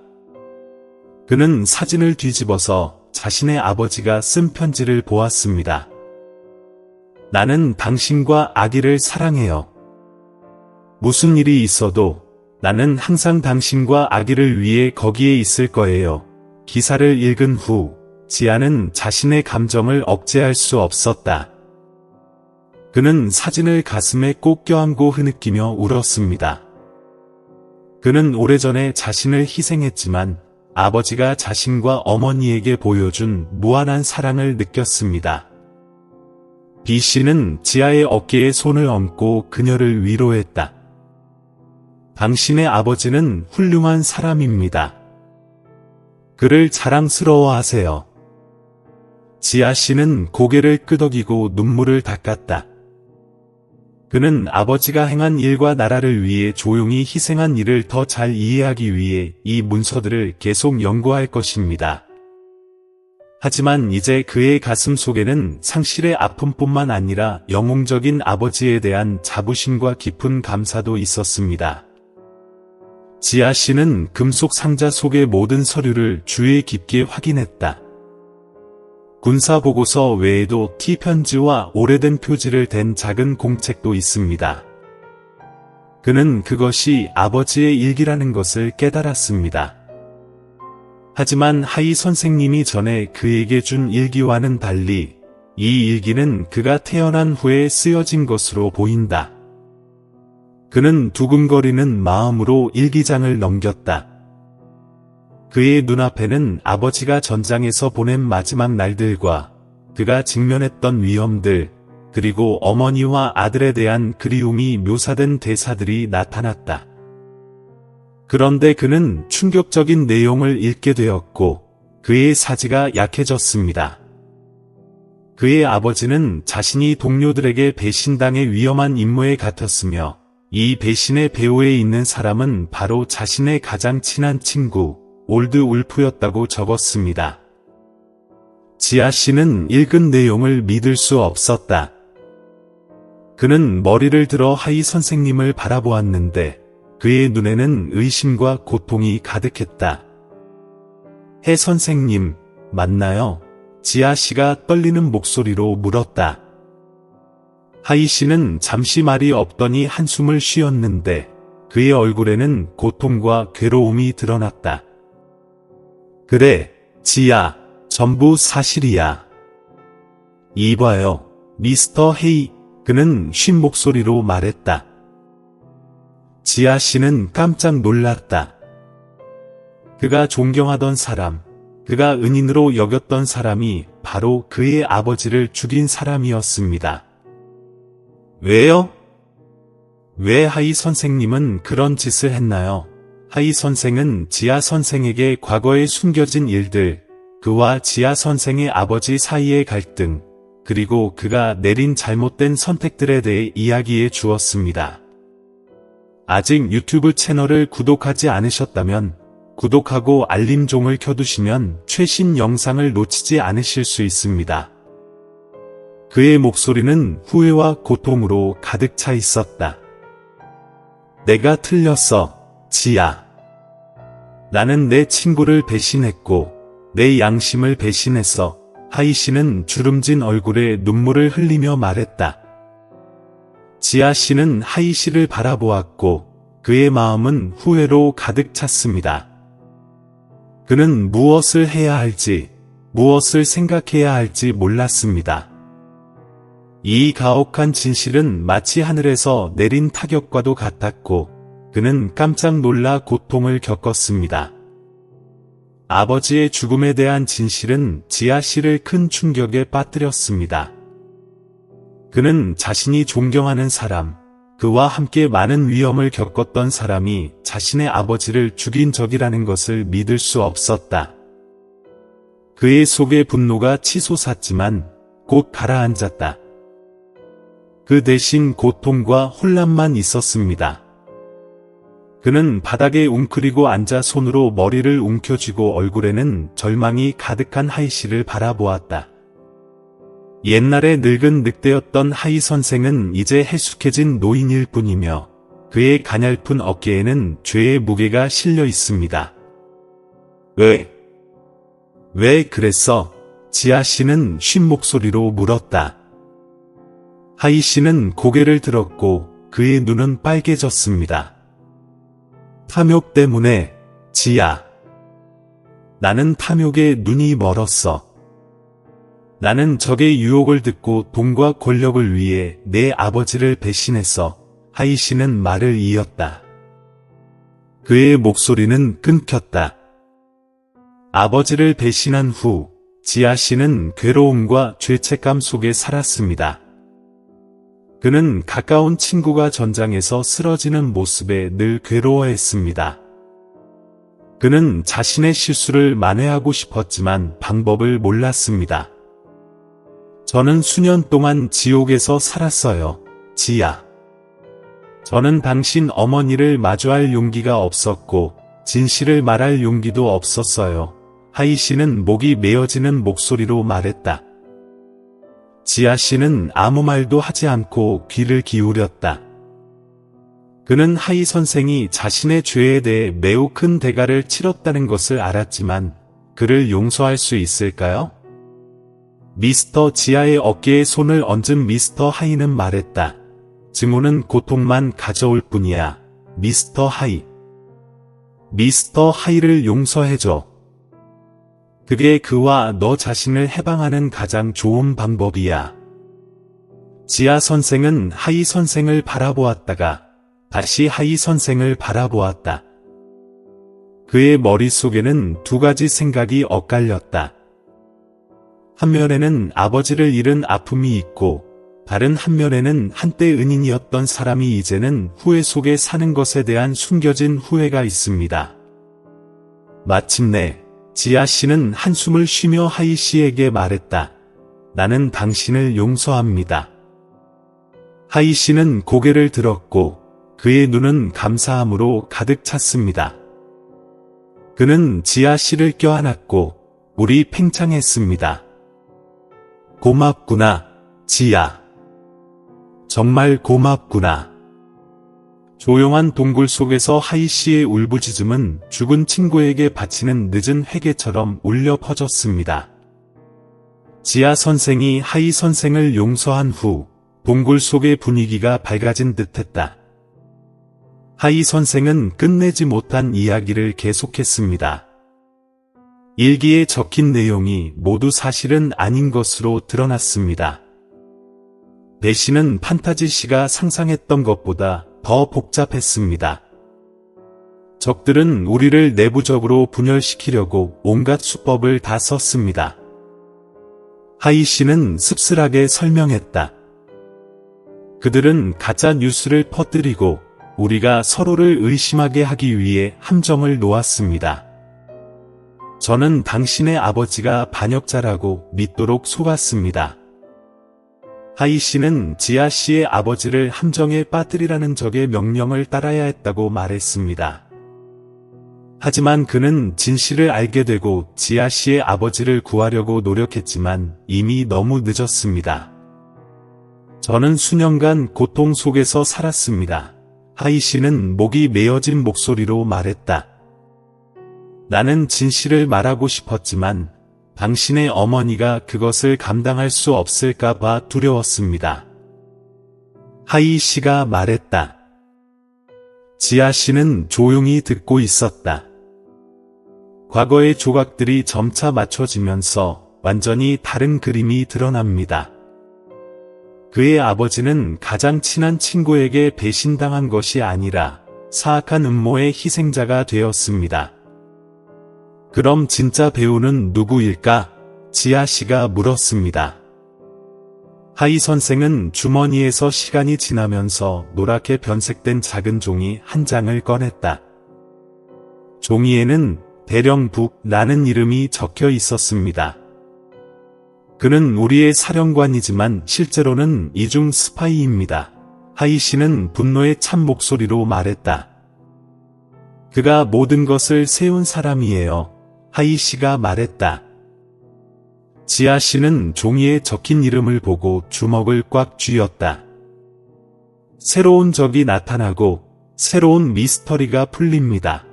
그는 사진을 뒤집어서 자신의 아버지가 쓴 편지를 보았습니다. 나는 당신과 아기를 사랑해요. 무슨 일이 있어도 나는 항상 당신과 아기를 위해 거기에 있을 거예요. 기사를 읽은 후 지아는 자신의 감정을 억제할 수 없었다. 그는 사진을 가슴에 꼭 껴안고 흐느끼며 울었습니다. 그는 오래전에 자신을 희생했지만 아버지가 자신과 어머니에게 보여준 무한한 사랑을 느꼈습니다. 비 씨는 지아의 어깨에 손을 얹고 그녀를 위로했다. 당신의 아버지는 훌륭한 사람입니다. 그를 자랑스러워하세요. 지아 씨는 고개를 끄덕이고 눈물을 닦았다. 그는 아버지가 행한 일과 나라를 위해 조용히 희생한 일을 더 잘 이해하기 위해 이 문서들을 계속 연구할 것입니다. 하지만 이제 그의 가슴 속에는 상실의 아픔뿐만 아니라 영웅적인 아버지에 대한 자부심과 깊은 감사도 있었습니다. 지아 씨는 금속 상자 속의 모든 서류를 주의 깊게 확인했다. 군사보고서 외에도 티편지와 오래된 표지를 댄 작은 공책도 있습니다. 그는 그것이 아버지의 일기라는 것을 깨달았습니다. 하지만 하이 선생님이 전에 그에게 준 일기와는 달리 이 일기는 그가 태어난 후에 쓰여진 것으로 보인다. 그는 두근거리는 마음으로 일기장을 넘겼다. 그의 눈앞에는 아버지가 전장에서 보낸 마지막 날들과 그가 직면했던 위험들, 그리고 어머니와 아들에 대한 그리움이 묘사된 대사들이 나타났다. 그런데 그는 충격적인 내용을 읽게 되었고 그의 사지가 약해졌습니다. 그의 아버지는 자신이 동료들에게 배신당해 위험한 임무에 갇혔으며 이 배신의 배후에 있는 사람은 바로 자신의 가장 친한 친구 올드 울프였다고 적었습니다. 지아 씨는 읽은 내용을 믿을 수 없었다. 그는 머리를 들어 하이 선생님을 바라보았는데 그의 눈에는 의심과 고통이 가득했다. 해 선생님, 맞나요? 지아 씨가 떨리는 목소리로 물었다. 하이 씨는 잠시 말이 없더니 한숨을 쉬었는데 그의 얼굴에는 고통과 괴로움이 드러났다. 그래, 지아, 전부 사실이야. 이봐요, 미스터 헤이, 그는 쉰 목소리로 말했다. 지아 씨는 깜짝 놀랐다. 그가 존경하던 사람, 그가 은인으로 여겼던 사람이 바로 그의 아버지를 죽인 사람이었습니다. 왜요? 왜 하이 선생님은 그런 짓을 했나요? 하이 선생은 지아 선생에게 과거에 숨겨진 일들, 그와 지아 선생의 아버지 사이의 갈등, 그리고 그가 내린 잘못된 선택들에 대해 이야기해 주었습니다. 아직 유튜브 채널을 구독하지 않으셨다면 구독하고 알림종을 켜두시면 최신 영상을 놓치지 않으실 수 있습니다. 그의 목소리는 후회와 고통으로 가득 차 있었다. 내가 틀렸어, 지아. 나는 내 친구를 배신했고 내 양심을 배신했어. 하이 씨는 주름진 얼굴에 눈물을 흘리며 말했다. 지아 씨는 하이 씨를 바라보았고 그의 마음은 후회로 가득 찼습니다. 그는 무엇을 해야 할지, 무엇을 생각해야 할지 몰랐습니다. 이 가혹한 진실은 마치 하늘에서 내린 타격과도 같았고 그는 깜짝 놀라 고통을 겪었습니다. 아버지의 죽음에 대한 진실은 지아 씨를 큰 충격에 빠뜨렸습니다. 그는 자신이 존경하는 사람, 그와 함께 많은 위험을 겪었던 사람이 자신의 아버지를 죽인 적이라는 것을 믿을 수 없었다. 그의 속에 분노가 치솟았지만 곧 가라앉았다. 그 대신 고통과 혼란만 있었습니다. 그는 바닥에 웅크리고 앉아 손으로 머리를 움켜쥐고 얼굴에는 절망이 가득한 하이 씨를 바라보았다. 옛날에 늙은 늑대였던 하이 선생은 이제 해숙해진 노인일 뿐이며 그의 가냘픈 어깨에는 죄의 무게가 실려 있습니다. 왜 그랬어? 지아 씨는 쉰 목소리로 물었다. 하이 씨는 고개를 들었고 그의 눈은 빨개졌습니다. 탐욕 때문에, 지아. 나는 탐욕에 눈이 멀었어. 나는 적의 유혹을 듣고 돈과 권력을 위해 내 아버지를 배신했어. 하이 씨는 말을 이었다. 그의 목소리는 끊겼다. 아버지를 배신한 후 지아 씨는 괴로움과 죄책감 속에 살았습니다. 그는 가까운 친구가 전장에서 쓰러지는 모습에 늘 괴로워했습니다. 그는 자신의 실수를 만회하고 싶었지만 방법을 몰랐습니다. 저는 수년 동안 지옥에서 살았어요, 지아. 저는 당신 어머니를 마주할 용기가 없었고 진실을 말할 용기도 없었어요. 하이 씨는 목이 메어지는 목소리로 말했다. 지아 씨는 아무 말도 하지 않고 귀를 기울였다. 그는 하이 선생이 자신의 죄에 대해 매우 큰 대가를 치렀다는 것을 알았지만 그를 용서할 수 있을까요? 미스터 지아의 어깨에 손을 얹은 미스터 하이는 말했다. 증오는 고통만 가져올 뿐이야, 미스터 하이. 미스터 하이를 용서해줘. 그게 그와 너 자신을 해방하는 가장 좋은 방법이야. 지아 선생은 하이 선생을 바라보았다가 다시 하이 선생을 바라보았다. 그의 머릿속에는 두 가지 생각이 엇갈렸다. 한면에는 아버지를 잃은 아픔이 있고 다른 한면에는 한때 은인이었던 사람이 이제는 후회 속에 사는 것에 대한 숨겨진 후회가 있습니다. 마침내 지아 씨는 한숨을 쉬며 하이 씨에게 말했다. 나는 당신을 용서합니다. 하이 씨는 고개를 들었고 그의 눈은 감사함으로 가득 찼습니다. 그는 지아 씨를 껴안았고 물이 팽창했습니다. 고맙구나, 지아. 정말 고맙구나. 조용한 동굴 속에서 하이 씨의 울부짖음은 죽은 친구에게 바치는 늦은 회개처럼 울려 퍼졌습니다. 지아 선생이 하이 선생을 용서한 후 동굴 속의 분위기가 밝아진 듯했다. 하이 선생은 끝내지 못한 이야기를 계속했습니다. 일기에 적힌 내용이 모두 사실은 아닌 것으로 드러났습니다. 배신은 판타지 씨가 상상했던 것보다 더 복잡했습니다. 적들은 우리를 내부적으로 분열시키려고 온갖 수법을 다 썼습니다. 하이 씨는 씁쓸하게 설명했다. 그들은 가짜 뉴스를 퍼뜨리고 우리가 서로를 의심하게 하기 위해 함정을 놓았습니다. 저는 당신의 아버지가 반역자라고 믿도록 속았습니다. 하이 씨는 지아 씨의 아버지를 함정에 빠뜨리라는 적의 명령을 따라야 했다고 말했습니다. 하지만 그는 진실을 알게 되고 지아 씨의 아버지를 구하려고 노력했지만 이미 너무 늦었습니다. 저는 수년간 고통 속에서 살았습니다. 하이 씨는 목이 메어진 목소리로 말했다. 나는 진실을 말하고 싶었지만 당신의 어머니가 그것을 감당할 수 없을까 봐 두려웠습니다. 하이 씨가 말했다. 지아 씨는 조용히 듣고 있었다. 과거의 조각들이 점차 맞춰지면서 완전히 다른 그림이 드러납니다. 그의 아버지는 가장 친한 친구에게 배신당한 것이 아니라 사악한 음모의 희생자가 되었습니다. 그럼 진짜 배우는 누구일까? 지아 씨가 물었습니다. 하이 선생은 주머니에서 시간이 지나면서 노랗게 변색된 작은 종이 한 장을 꺼냈다. 종이에는 대령북라는 이름이 적혀 있었습니다. 그는 우리의 사령관이지만 실제로는 이중 스파이입니다. 하이 씨는 분노에 찬 목소리로 말했다. 그가 모든 것을 세운 사람이에요. 하이 씨가 말했다. 지아 씨는 종이에 적힌 이름을 보고 주먹을 꽉 쥐었다. 새로운 적이 나타나고 새로운 미스터리가 풀립니다.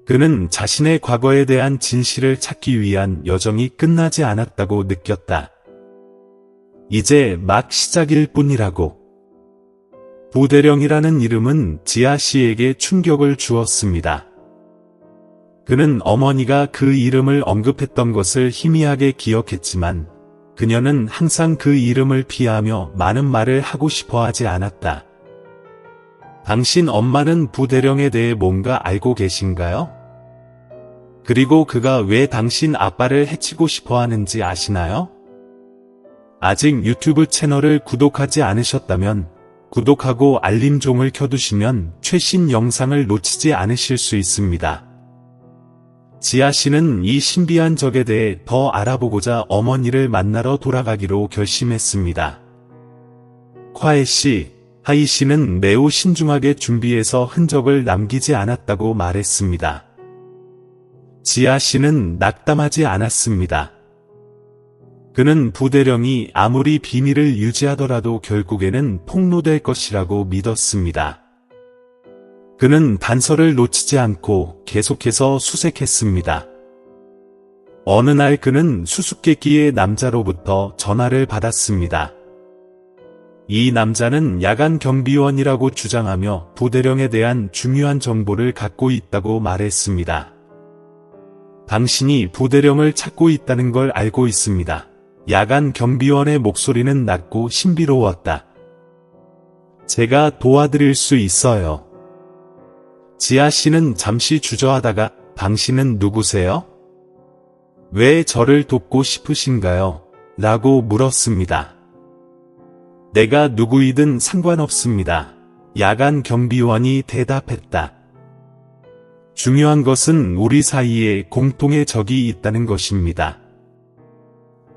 그는 자신의 과거에 대한 진실을 찾기 위한 여정이 끝나지 않았다고 느꼈다. 이제 막 시작일 뿐이라고. 부대령이라는 이름은 지아 씨에게 충격을 주었습니다. 그는 어머니가 그 이름을 언급했던 것을 희미하게 기억했지만 그녀는 항상 그 이름을 피하며 많은 말을 하고 싶어 하지 않았다. 당신 엄마는 부대령에 대해 뭔가 알고 계신가요? 그리고 그가 왜 당신 아빠를 해치고 싶어 하는지 아시나요? 아직 유튜브 채널을 구독하지 않으셨다면 구독하고 알림종을 켜두시면 최신 영상을 놓치지 않으실 수 있습니다. 지아 씨는 이 신비한 적에 대해 더 알아보고자 어머니를 만나러 돌아가기로 결심했습니다. 콰에 씨, 하이 씨는 매우 신중하게 준비해서 흔적을 남기지 않았다고 말했습니다. 지아 씨는 낙담하지 않았습니다. 그는 부대령이 아무리 비밀을 유지하더라도 결국에는 폭로될 것이라고 믿었습니다. 그는 단서를 놓치지 않고 계속해서 수색했습니다. 어느 날 그는 수수께끼의 남자로부터 전화를 받았습니다. 이 남자는 야간 경비원이라고 주장하며 부대령에 대한 중요한 정보를 갖고 있다고 말했습니다. 당신이 부대령을 찾고 있다는 걸 알고 있습니다. 야간 경비원의 목소리는 낮고 신비로웠다. 제가 도와드릴 수 있어요. 지아 씨는 잠시 주저하다가 당신은 누구세요? 왜 저를 돕고 싶으신가요? 라고 물었습니다. 내가 누구이든 상관없습니다. 야간 경비원이 대답했다. 중요한 것은 우리 사이에 공통의 적이 있다는 것입니다.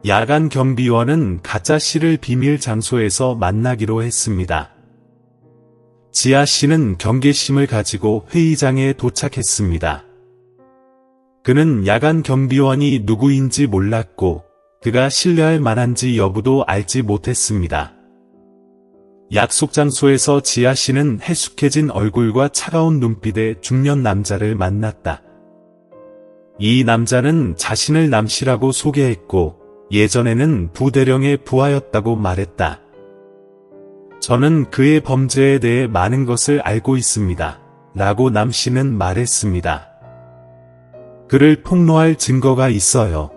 야간 경비원은 가짜 씨를 비밀 장소에서 만나기로 했습니다. 지아 씨는 경계심을 가지고 회의장에 도착했습니다. 그는 야간 경비원이 누구인지 몰랐고 그가 신뢰할 만한지 여부도 알지 못했습니다. 약속 장소에서 지아 씨는 해숙해진 얼굴과 차가운 눈빛의 중년 남자를 만났다. 이 남자는 자신을 남 씨라고 소개했고 예전에는 부대령의 부하였다고 말했다. 저는 그의 범죄에 대해 많은 것을 알고 있습니다. 라고 남 씨는 말했습니다. 그를 폭로할 증거가 있어요.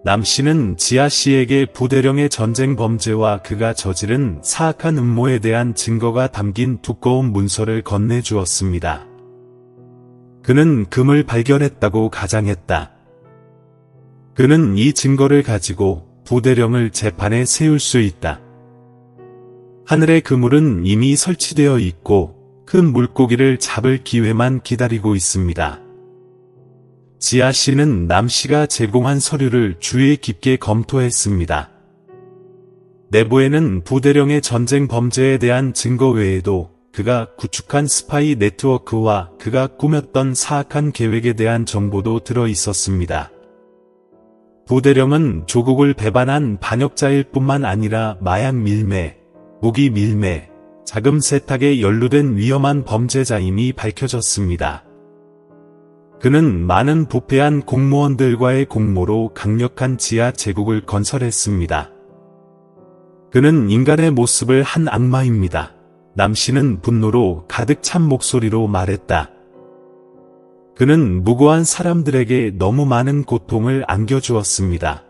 남 씨는 지아 씨에게 부대령의 전쟁 범죄와 그가 저지른 사악한 음모에 대한 증거가 담긴 두꺼운 문서를 건네주었습니다. 그는 금을 발견했다고 가장했다. 그는 이 증거를 가지고 부대령을 재판에 세울 수 있다. 하늘의 그물은 이미 설치되어 있고 큰 물고기를 잡을 기회만 기다리고 있습니다. 지아 씨는 남 씨가 제공한 서류를 주의 깊게 검토했습니다. 내부에는 부대령의 전쟁 범죄에 대한 증거 외에도 그가 구축한 스파이 네트워크와 그가 꾸몄던 사악한 계획에 대한 정보도 들어 있었습니다. 부대령은 조국을 배반한 반역자일 뿐만 아니라 마약 밀매, 무기 밀매, 자금 세탁에 연루된 위험한 범죄자임이 밝혀졌습니다. 그는 많은 부패한 공무원들과의 공모로 강력한 지하 제국을 건설했습니다. 그는 인간의 모습을 한 악마입니다. 남 씨는 분노로 가득 찬 목소리로 말했다. 그는 무고한 사람들에게 너무 많은 고통을 안겨주었습니다.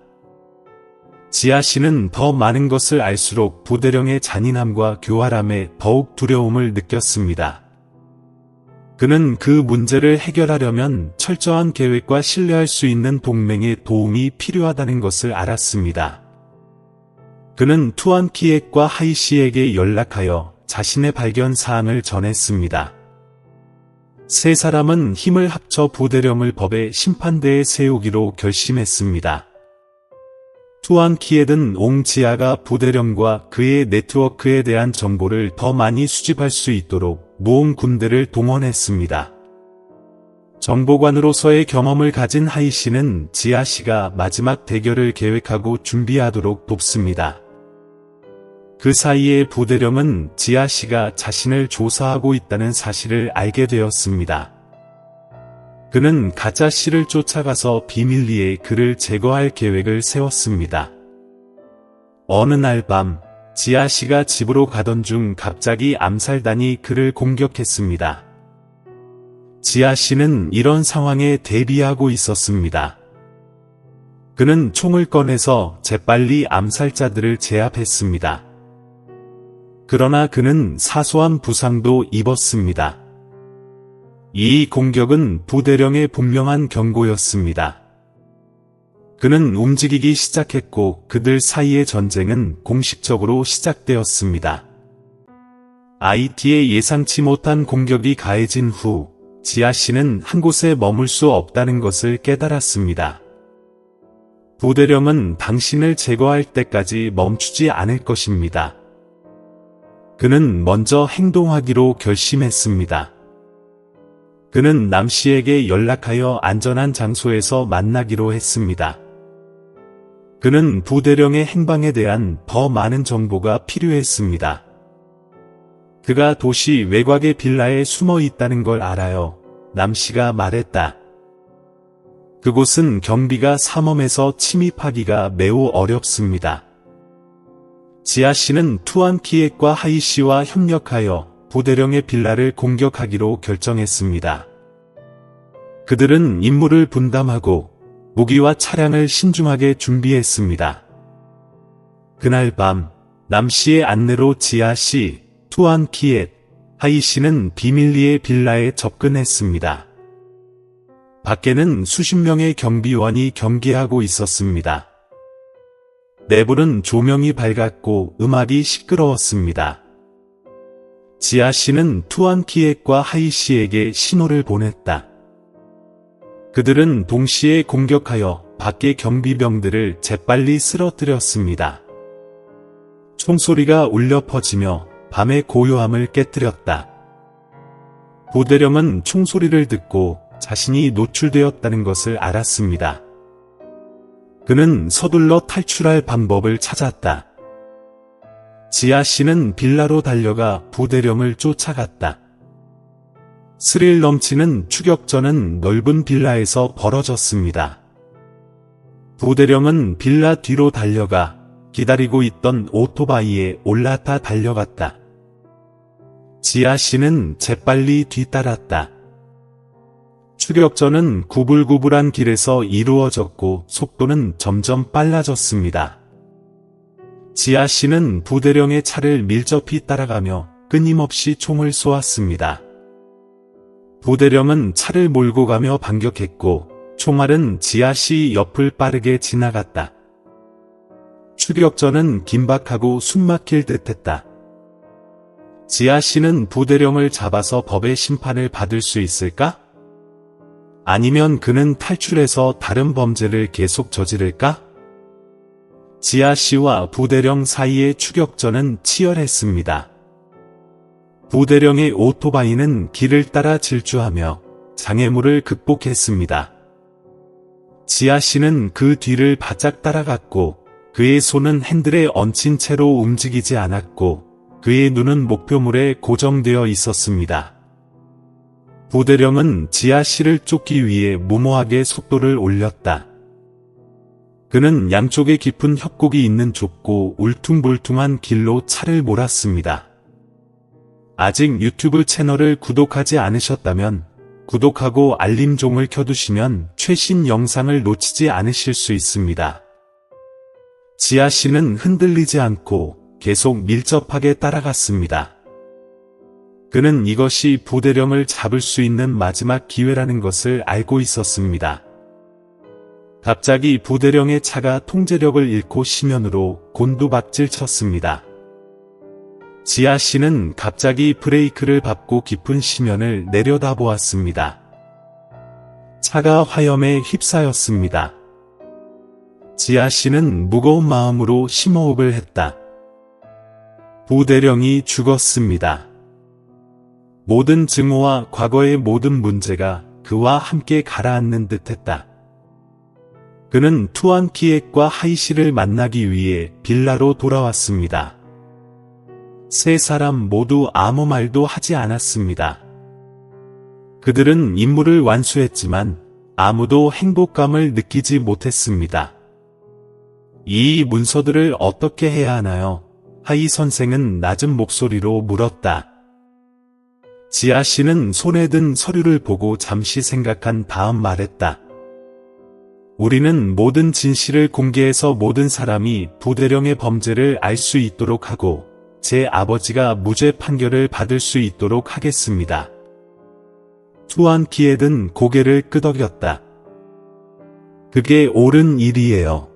지아 씨는 더 많은 것을 알수록 부대령의 잔인함과 교활함에 더욱 두려움을 느꼈습니다. 그는 그 문제를 해결하려면 철저한 계획과 신뢰할 수 있는 동맹의 도움이 필요하다는 것을 알았습니다. 그는 투안 키엣과 하이 씨에게 연락하여 자신의 발견 사항을 전했습니다. 세 사람은 힘을 합쳐 부대령을 법의 심판대에 세우기로 결심했습니다. 투안 키엣은 옹 지아가 부대령과 그의 네트워크에 대한 정보를 더 많이 수집할 수 있도록 모험 군대를 동원했습니다. 정보관으로서의 경험을 가진 하이 씨는 지아 씨가 마지막 대결을 계획하고 준비하도록 돕습니다. 그 사이에 부대령은 지아 씨가 자신을 조사하고 있다는 사실을 알게 되었습니다. 그는 가짜 씨를 쫓아가서 비밀리에 그를 제거할 계획을 세웠습니다. 어느 날 밤, 지아 씨가 집으로 가던 중 갑자기 암살단이 그를 공격했습니다. 지아 씨는 이런 상황에 대비하고 있었습니다. 그는 총을 꺼내서 재빨리 암살자들을 제압했습니다. 그러나 그는 사소한 부상도 입었습니다. 이 공격은 부대령의 분명한 경고였습니다. 그는 움직이기 시작했고 그들 사이의 전쟁은 공식적으로 시작되었습니다. IT의 예상치 못한 공격이 가해진 후 지아 씨는 한 곳에 머물 수 없다는 것을 깨달았습니다. 부대령은 당신을 제거할 때까지 멈추지 않을 것입니다. 그는 먼저 행동하기로 결심했습니다. 그는 남 씨에게 연락하여 안전한 장소에서 만나기로 했습니다. 그는 부대령의 행방에 대한 더 많은 정보가 필요했습니다. 그가 도시 외곽의 빌라에 숨어 있다는 걸 알아요. 남 씨가 말했다. 그곳은 경비가 삼엄해서 침입하기가 매우 어렵습니다. 지아 씨는 투안 키엣과 하이 씨와 협력하여 부대령의 빌라를 공격하기로 결정했습니다. 그들은 임무를 분담하고 무기와 차량을 신중하게 준비했습니다. 그날 밤, 남 씨의 안내로 지아 씨, 투안 키엣, 하이 씨는 비밀리에 빌라에 접근했습니다. 밖에는 수십 명의 경비원이 경계하고 있었습니다. 내부는 조명이 밝았고 음악이 시끄러웠습니다. 지아 씨는 투안 키엣과 하이 씨에게 신호를 보냈다. 그들은 동시에 공격하여 밖의 경비병들을 재빨리 쓰러뜨렸습니다. 총소리가 울려 퍼지며 밤의 고요함을 깨뜨렸다. 부대령은 총소리를 듣고 자신이 노출되었다는 것을 알았습니다. 그는 서둘러 탈출할 방법을 찾았다. 지아 씨는 빌라로 달려가 부대령을 쫓아갔다. 스릴 넘치는 추격전은 넓은 빌라에서 벌어졌습니다. 부대령은 빌라 뒤로 달려가 기다리고 있던 오토바이에 올라타 달려갔다. 지아 씨는 재빨리 뒤따랐다. 추격전은 구불구불한 길에서 이루어졌고 속도는 점점 빨라졌습니다. 지아 씨는 부대령의 차를 밀접히 따라가며 끊임없이 총을 쏘았습니다. 부대령은 차를 몰고 가며 반격했고 총알은 지아 씨 옆을 빠르게 지나갔다. 추격전은 긴박하고 숨막힐 듯했다. 지아 씨는 부대령을 잡아서 법의 심판을 받을 수 있을까? 아니면 그는 탈출해서 다른 범죄를 계속 저지를까? 지아 씨와 부대령 사이의 추격전은 치열했습니다. 부대령의 오토바이는 길을 따라 질주하며 장애물을 극복했습니다. 지아 씨는 그 뒤를 바짝 따라갔고 그의 손은 핸들에 얹힌 채로 움직이지 않았고 그의 눈은 목표물에 고정되어 있었습니다. 부대령은 지아 씨를 쫓기 위해 무모하게 속도를 올렸다. 그는 양쪽에 깊은 협곡이 있는 좁고 울퉁불퉁한 길로 차를 몰았습니다. 아직 유튜브 채널을 구독하지 않으셨다면 구독하고 알림종을 켜두시면 최신 영상을 놓치지 않으실 수 있습니다. 지아 씨는 흔들리지 않고 계속 밀접하게 따라갔습니다. 그는 이것이 부대령을 잡을 수 있는 마지막 기회라는 것을 알고 있었습니다. 갑자기 부대령의 차가 통제력을 잃고 시면으로 곤두박질 쳤습니다. 지아 씨는 갑자기 브레이크를 밟고 깊은 시면을 내려다보았습니다. 차가 화염에 휩싸였습니다. 지아 씨는 무거운 마음으로 심호흡을 했다. 부대령이 죽었습니다. 모든 증오와 과거의 모든 문제가 그와 함께 가라앉는 듯했다. 그는 투안 키엑과 하이 씨를 만나기 위해 빌라로 돌아왔습니다. 세 사람 모두 아무 말도 하지 않았습니다. 그들은 임무를 완수했지만 아무도 행복감을 느끼지 못했습니다. 이 문서들을 어떻게 해야 하나요? 하이 선생은 낮은 목소리로 물었다. 지아 씨는 손에 든 서류를 보고 잠시 생각한 다음 말했다. 우리는 모든 진실을 공개해서 모든 사람이 부대령의 범죄를 알 수 있도록 하고 제 아버지가 무죄 판결을 받을 수 있도록 하겠습니다. 투안 키에든 고개를 끄덕였다. 그게 옳은 일이에요.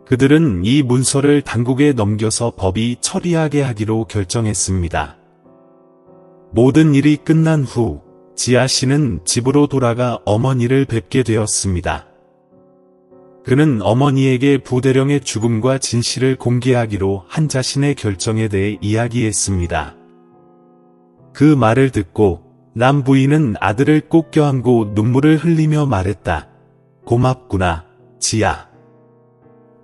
그들은 이 문서를 당국에 넘겨서 법이 처리하게 하기로 결정했습니다. 모든 일이 끝난 후 지아 씨는 집으로 돌아가 어머니를 뵙게 되었습니다. 그는 어머니에게 부대령의 죽음과 진실을 공개하기로 한 자신의 결정에 대해 이야기했습니다. 그 말을 듣고 남 부인은 아들을 꼭 껴안고 눈물을 흘리며 말했다. 고맙구나, 지아.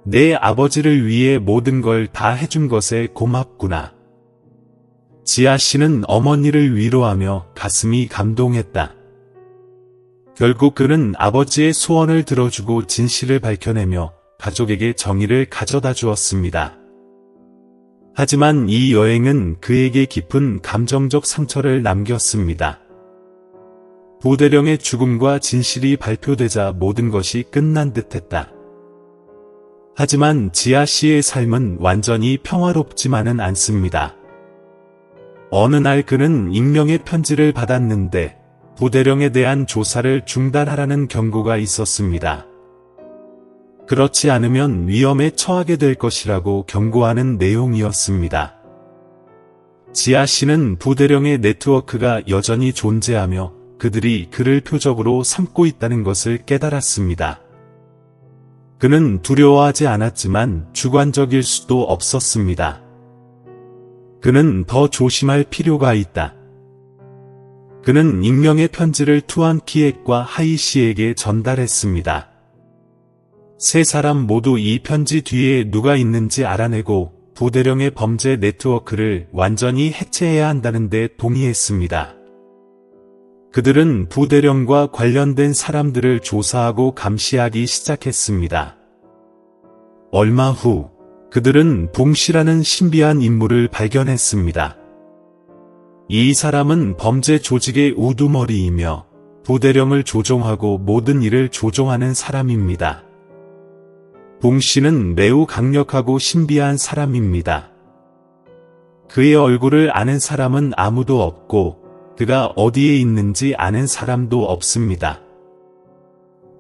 내 아버지를 위해 모든 걸 다 해준 것에 고맙구나. 지아 씨는 어머니를 위로하며 가슴이 감동했다. 결국 그는 아버지의 소원을 들어주고 진실을 밝혀내며 가족에게 정의를 가져다 주었습니다. 하지만 이 여행은 그에게 깊은 감정적 상처를 남겼습니다. 부대령의 죽음과 진실이 발표되자 모든 것이 끝난 듯했다. 하지만 지아 씨의 삶은 완전히 평화롭지만은 않습니다. 어느 날 그는 익명의 편지를 받았는데 부대령에 대한 조사를 중단하라는 경고가 있었습니다. 그렇지 않으면 위험에 처하게 될 것이라고 경고하는 내용이었습니다. 지아 씨는 부대령의 네트워크가 여전히 존재하며 그들이 그를 표적으로 삼고 있다는 것을 깨달았습니다. 그는 두려워하지 않았지만 주관적일 수도 없었습니다. 그는 더 조심할 필요가 있다. 그는 익명의 편지를 투안 키엑과 하이 씨에게 전달했습니다. 세 사람 모두 이 편지 뒤에 누가 있는지 알아내고 부대령의 범죄 네트워크를 완전히 해체해야 한다는 데 동의했습니다. 그들은 부대령과 관련된 사람들을 조사하고 감시하기 시작했습니다. 얼마 후 그들은 봉씨라는 신비한 인물을 발견했습니다. 이 사람은 범죄 조직의 우두머리이며 부대령을 조종하고 모든 일을 조종하는 사람입니다. 봉씨는 매우 강력하고 신비한 사람입니다. 그의 얼굴을 아는 사람은 아무도 없고 그가 어디에 있는지 아는 사람도 없습니다.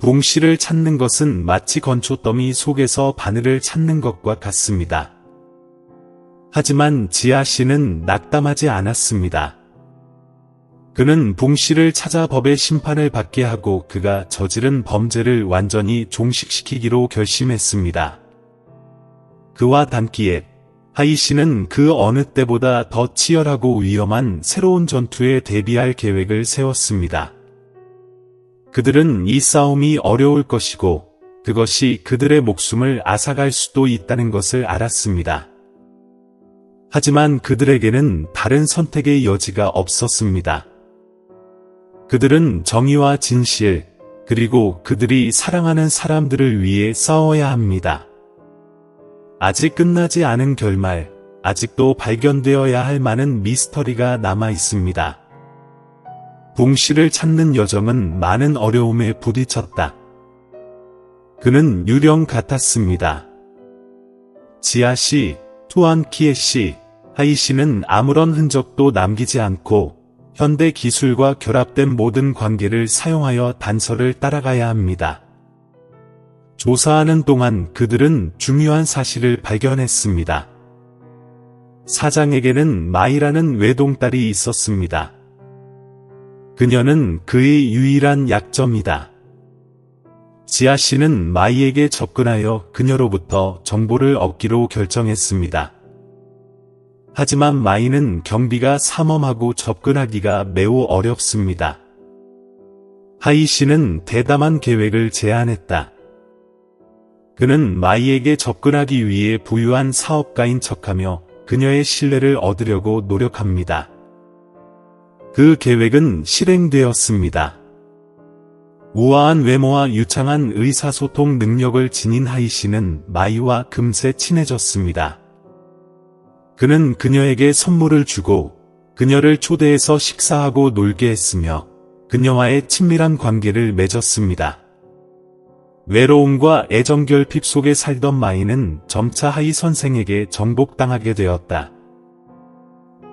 봉씨를 찾는 것은 마치 건초더미 속에서 바늘을 찾는 것과 같습니다. 하지만 지아씨는 낙담하지 않았습니다. 그는 봉씨를 찾아 법의 심판을 받게 하고 그가 저지른 범죄를 완전히 종식시키기로 결심했습니다. 그와 단기에 하이씨는 그 어느 때보다 더 치열하고 위험한 새로운 전투에 대비할 계획을 세웠습니다. 그들은 이 싸움이 어려울 것이고 그것이 그들의 목숨을 앗아갈 수도 있다는 것을 알았습니다. 하지만 그들에게는 다른 선택의 여지가 없었습니다. 그들은 정의와 진실, 그리고 그들이 사랑하는 사람들을 위해 싸워야 합니다. 아직 끝나지 않은 결말, 아직도 발견되어야 할 많은 미스터리가 남아 있습니다. 봉씨를 찾는 여정은 많은 어려움에 부딪혔다. 그는 유령 같았습니다. 지아씨, 투안키에씨, 하이씨는 아무런 흔적도 남기지 않고 현대 기술과 결합된 모든 관계를 사용하여 단서를 따라가야 합니다. 조사하는 동안 그들은 중요한 사실을 발견했습니다. 사장에게는 마이라는 외동딸이 있었습니다. 그녀는 그의 유일한 약점이다. 지아씨는 마이에게 접근하여 그녀로부터 정보를 얻기로 결정했습니다. 하지만 마이는 경비가 삼엄하고 접근하기가 매우 어렵습니다. 하이씨는 대담한 계획을 제안했다. 그는 마이에게 접근하기 위해 부유한 사업가인 척하며 그녀의 신뢰를 얻으려고 노력합니다. 그 계획은 실행되었습니다. 우아한 외모와 유창한 의사소통 능력을 지닌 하이씨는 마이와 금세 친해졌습니다. 그는 그녀에게 선물을 주고 그녀를 초대해서 식사하고 놀게 했으며 그녀와의 친밀한 관계를 맺었습니다. 외로움과 애정결핍 속에 살던 마이는 점차 하이 선생에게 정복당하게 되었다.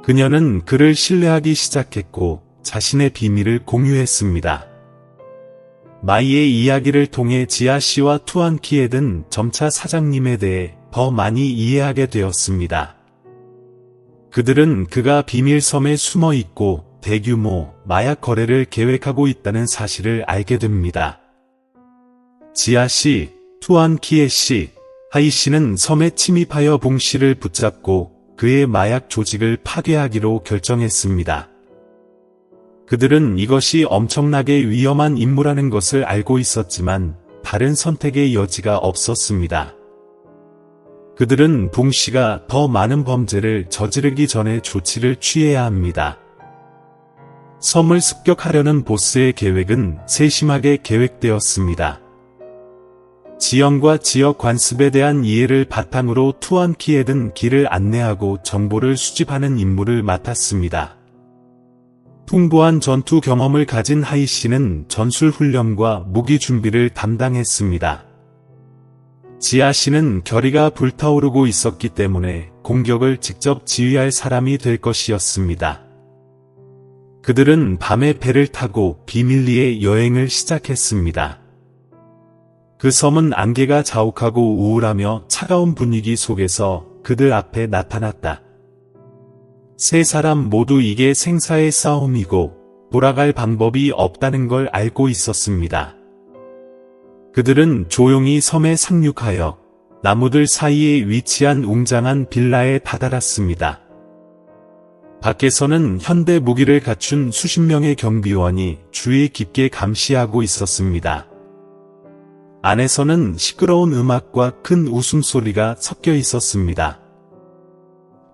그녀는 그를 신뢰하기 시작했고 자신의 비밀을 공유했습니다. 마이의 이야기를 통해 지아씨와 투안키에는 점차 사장님에 대해 더 많이 이해하게 되었습니다. 그들은 그가 비밀섬에 숨어 있고 대규모 마약 거래를 계획하고 있다는 사실을 알게 됩니다. 지아씨, 투안키에씨, 하이씨는 섬에 침입하여 봉씨를 붙잡고 그의 마약 조직을 파괴하기로 결정했습니다. 그들은 이것이 엄청나게 위험한 임무라는 것을 알고 있었지만 다른 선택의 여지가 없었습니다. 그들은 봉씨가 더 많은 범죄를 저지르기 전에 조치를 취해야 합니다. 섬을 습격하려는 보스의 계획은 세심하게 계획되었습니다. 지형과 지역 관습에 대한 이해를 바탕으로 투안키에는 길을 안내하고 정보를 수집하는 임무를 맡았습니다. 풍부한 전투 경험을 가진 하이씨는 전술 훈련과 무기 준비를 담당했습니다. 지아씨는 결의가 불타오르고 있었기 때문에 공격을 직접 지휘할 사람이 될 것이었습니다. 그들은 밤에 배를 타고 비밀리에 여행을 시작했습니다. 그 섬은 안개가 자욱하고 우울하며 차가운 분위기 속에서 그들 앞에 나타났다. 세 사람 모두 이게 생사의 싸움이고 돌아갈 방법이 없다는 걸 알고 있었습니다. 그들은 조용히 섬에 상륙하여 나무들 사이에 위치한 웅장한 빌라에 다다랐습니다. 밖에서는 현대 무기를 갖춘 수십 명의 경비원이 주의 깊게 감시하고 있었습니다. 안에서는 시끄러운 음악과 큰 웃음소리가 섞여 있었습니다.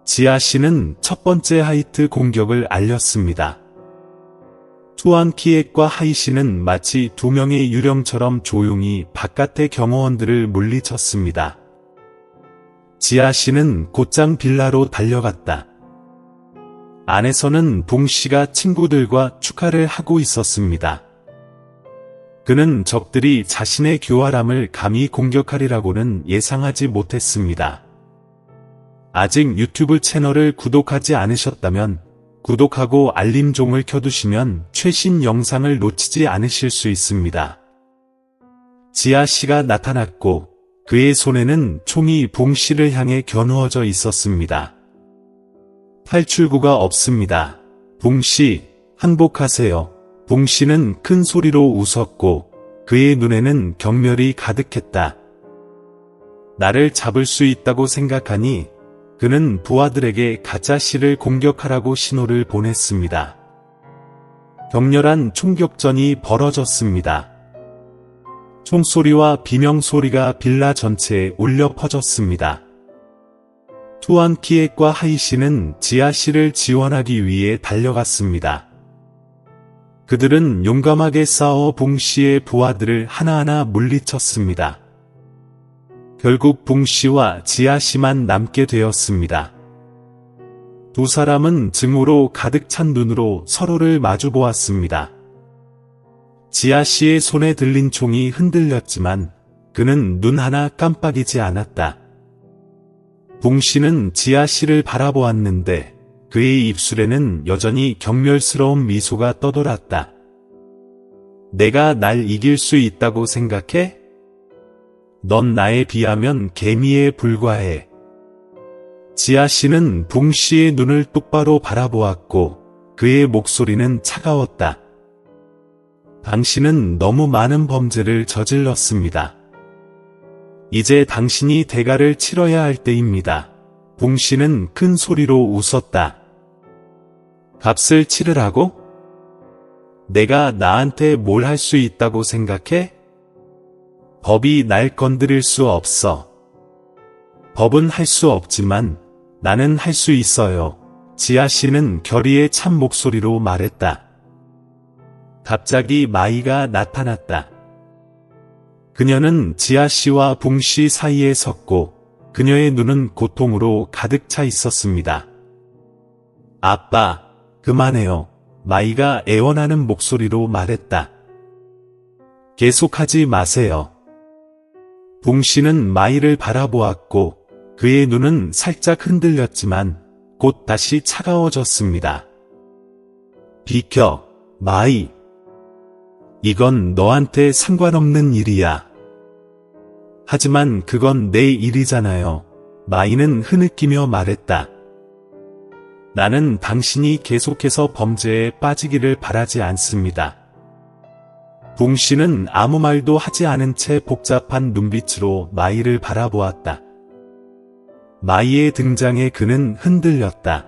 지아 씨는 첫 번째 하이트 공격을 알렸습니다. 투안 키액과 하이 씨는 마치 두 명의 유령처럼 조용히 바깥의 경호원들을 물리쳤습니다. 지아 씨는 곧장 빌라로 달려갔다. 안에서는 봉 씨가 친구들과 축하를 하고 있었습니다. 그는 적들이 자신의 교활함을 감히 공격하리라고는 예상하지 못했습니다. 아직 유튜브 채널을 구독하지 않으셨다면 구독하고 알림종을 켜두시면 최신 영상을 놓치지 않으실 수 있습니다. 지아 씨가 나타났고 그의 손에는 총이 봉 씨를 향해 겨누어져 있었습니다. 탈출구가 없습니다. 봉 씨, 항복하세요. 봉 씨는 큰 소리로 웃었고 그의 눈에는 경멸이 가득했다. 나를 잡을 수 있다고 생각하니 그는 부하들에게 가짜 씨를 공격하라고 신호를 보냈습니다. 격렬한 총격전이 벌어졌습니다. 총소리와 비명소리가 빌라 전체에 울려 퍼졌습니다. 투안 키액과 하이 씨는 지아 씨를 지원하기 위해 달려갔습니다. 그들은 용감하게 싸워 봉 씨의 부하들을 하나하나 물리쳤습니다. 결국 봉 씨와 지아 씨만 남게 되었습니다. 두 사람은 증오로 가득 찬 눈으로 서로를 마주보았습니다. 지아 씨의 손에 들린 총이 흔들렸지만 그는 눈 하나 깜빡이지 않았다. 봉 씨는 지아 씨를 바라보았는데 그의 입술에는 여전히 경멸스러운 미소가 떠돌았다. 내가 날 이길 수 있다고 생각해? 넌 나에 비하면 개미에 불과해. 지아 씨는 봉 씨의 눈을 똑바로 바라보았고 그의 목소리는 차가웠다. 당신은 너무 많은 범죄를 저질렀습니다. 이제 당신이 대가를 치러야 할 때입니다. 봉 씨는 큰 소리로 웃었다. 값을 치르라고? 내가 나한테 뭘 할 수 있다고 생각해? 법이 날 건드릴 수 없어. 법은 할 수 없지만 나는 할 수 있어요. 지아 씨는 결의의 참 목소리로 말했다. 갑자기 마이가 나타났다. 그녀는 지아 씨와 봉 씨 사이에 섰고 그녀의 눈은 고통으로 가득 차 있었습니다. 아빠, 그만해요. 마이가 애원하는 목소리로 말했다. 계속하지 마세요. 봉 씨는 마이를 바라보았고 그의 눈은 살짝 흔들렸지만 곧 다시 차가워졌습니다. 비켜, 마이. 이건 너한테 상관없는 일이야. 하지만 그건 내 일이잖아요. 마이는 흐느끼며 말했다. 나는 당신이 계속해서 범죄에 빠지기를 바라지 않습니다. 봉 씨는 아무 말도 하지 않은 채 복잡한 눈빛으로 마이를 바라보았다. 마이의 등장에 그는 흔들렸다.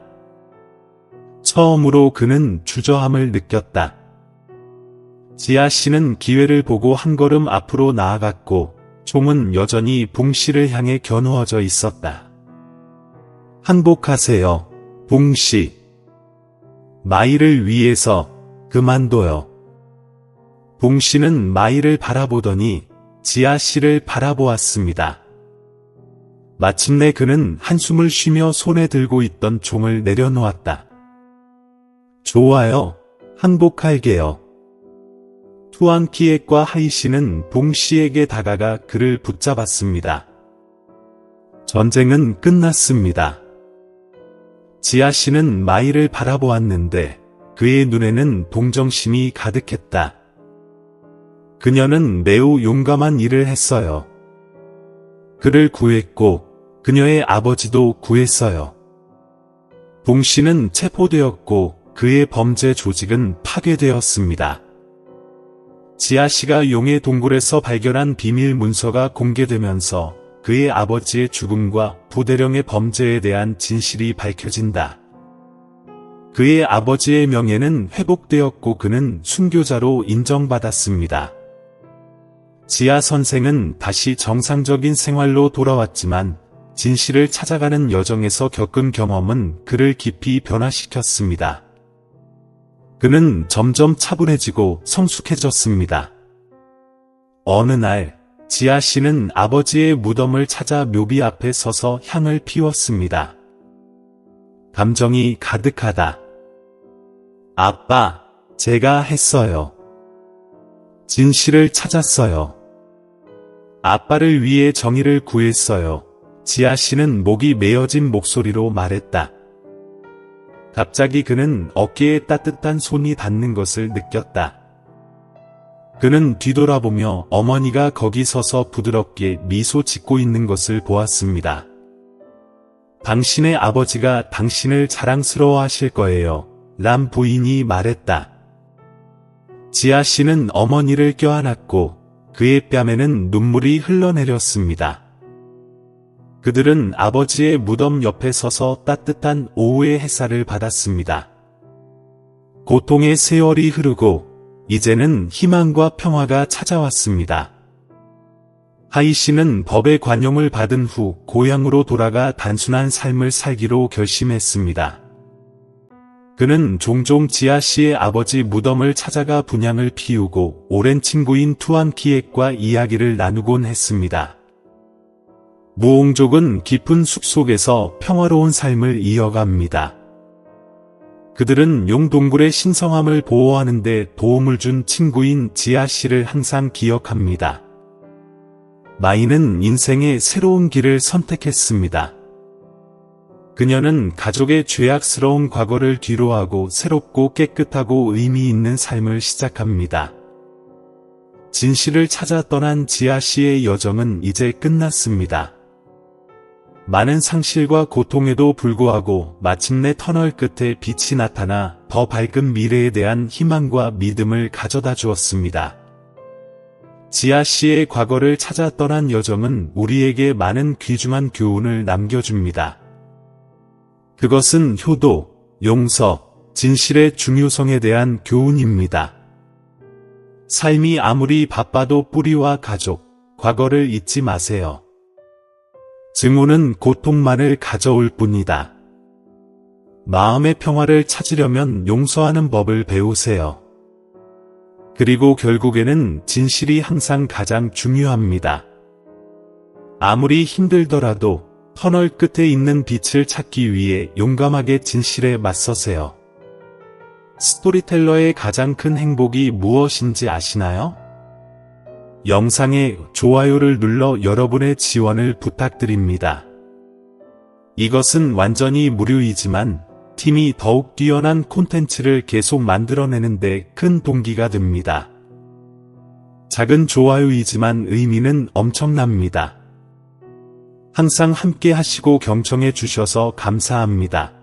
처음으로 그는 주저함을 느꼈다. 지아 씨는 기회를 보고 한 걸음 앞으로 나아갔고 총은 여전히 봉 씨를 향해 겨누어져 있었다. 항복하세요, 봉 씨. 마이를 위해서 그만둬요. 봉 씨는 마이를 바라보더니 지아 씨를 바라보았습니다. 마침내 그는 한숨을 쉬며 손에 들고 있던 총을 내려놓았다. 좋아요, 항복할게요. 투안 키액과 하이 씨는 봉 씨에게 다가가 그를 붙잡았습니다. 전쟁은 끝났습니다. 지아 씨는 마이를 바라보았는데 그의 눈에는 동정심이 가득했다. 그녀는 매우 용감한 일을 했어요. 그를 구했고 그녀의 아버지도 구했어요. 봉 씨는 체포되었고 그의 범죄 조직은 파괴되었습니다. 지아 씨가 용의 동굴에서 발견한 비밀 문서가 공개되면서 그의 아버지의 죽음과 부대령의 범죄에 대한 진실이 밝혀진다. 그의 아버지의 명예는 회복되었고 그는 순교자로 인정받았습니다. 지아 선생은 다시 정상적인 생활로 돌아왔지만 진실을 찾아가는 여정에서 겪은 경험은 그를 깊이 변화시켰습니다. 그는 점점 차분해지고 성숙해졌습니다. 어느 날, 지아 씨는 아버지의 무덤을 찾아 묘비 앞에 서서 향을 피웠습니다. 감정이 가득하다. 아빠, 제가 했어요. 진실을 찾았어요. 아빠를 위해 정의를 구했어요. 지아 씨는 목이 메어진 목소리로 말했다. 갑자기 그는 어깨에 따뜻한 손이 닿는 것을 느꼈다. 그는 뒤돌아보며 어머니가 거기 서서 부드럽게 미소 짓고 있는 것을 보았습니다. 당신의 아버지가 당신을 자랑스러워하실 거예요. 람 부인이 말했다. 지아 씨는 어머니를 껴안았고 그의 뺨에는 눈물이 흘러내렸습니다. 그들은 아버지의 무덤 옆에 서서 따뜻한 오후의 햇살을 받았습니다. 고통의 세월이 흐르고 이제는 희망과 평화가 찾아왔습니다. 하이 씨는 법의 관용을 받은 후 고향으로 돌아가 단순한 삶을 살기로 결심했습니다. 그는 종종 지아 씨의 아버지 무덤을 찾아가 분향을 피우고 오랜 친구인 투안 키엑과 이야기를 나누곤 했습니다. 무옹족은 깊은 숲속에서 평화로운 삶을 이어갑니다. 그들은 용동굴의 신성함을 보호하는 데 도움을 준 친구인 지아 씨를 항상 기억합니다. 마이는 인생의 새로운 길을 선택했습니다. 그녀는 가족의 죄악스러운 과거를 뒤로하고 새롭고 깨끗하고 의미 있는 삶을 시작합니다. 진실을 찾아 떠난 지아 씨의 여정은 이제 끝났습니다. 많은 상실과 고통에도 불구하고 마침내 터널 끝에 빛이 나타나 더 밝은 미래에 대한 희망과 믿음을 가져다 주었습니다. 지아 씨의 과거를 찾아 떠난 여정은 우리에게 많은 귀중한 교훈을 남겨줍니다. 그것은 효도, 용서, 진실의 중요성에 대한 교훈입니다. 삶이 아무리 바빠도 뿌리와 가족, 과거를 잊지 마세요. 증오는 고통만을 가져올 뿐이다. 마음의 평화를 찾으려면 용서하는 법을 배우세요. 그리고 결국에는 진실이 항상 가장 중요합니다. 아무리 힘들더라도 터널 끝에 있는 빛을 찾기 위해 용감하게 진실에 맞서세요. 스토리텔러의 가장 큰 행복이 무엇인지 아시나요? 영상에 좋아요를 눌러 여러분의 지원을 부탁드립니다. 이것은 완전히 무료이지만 팀이 더욱 뛰어난 콘텐츠를 계속 만들어내는데 큰 동기가 됩니다. 작은 좋아요이지만 의미는 엄청납니다. 항상 함께 하시고 경청해 주셔서 감사합니다.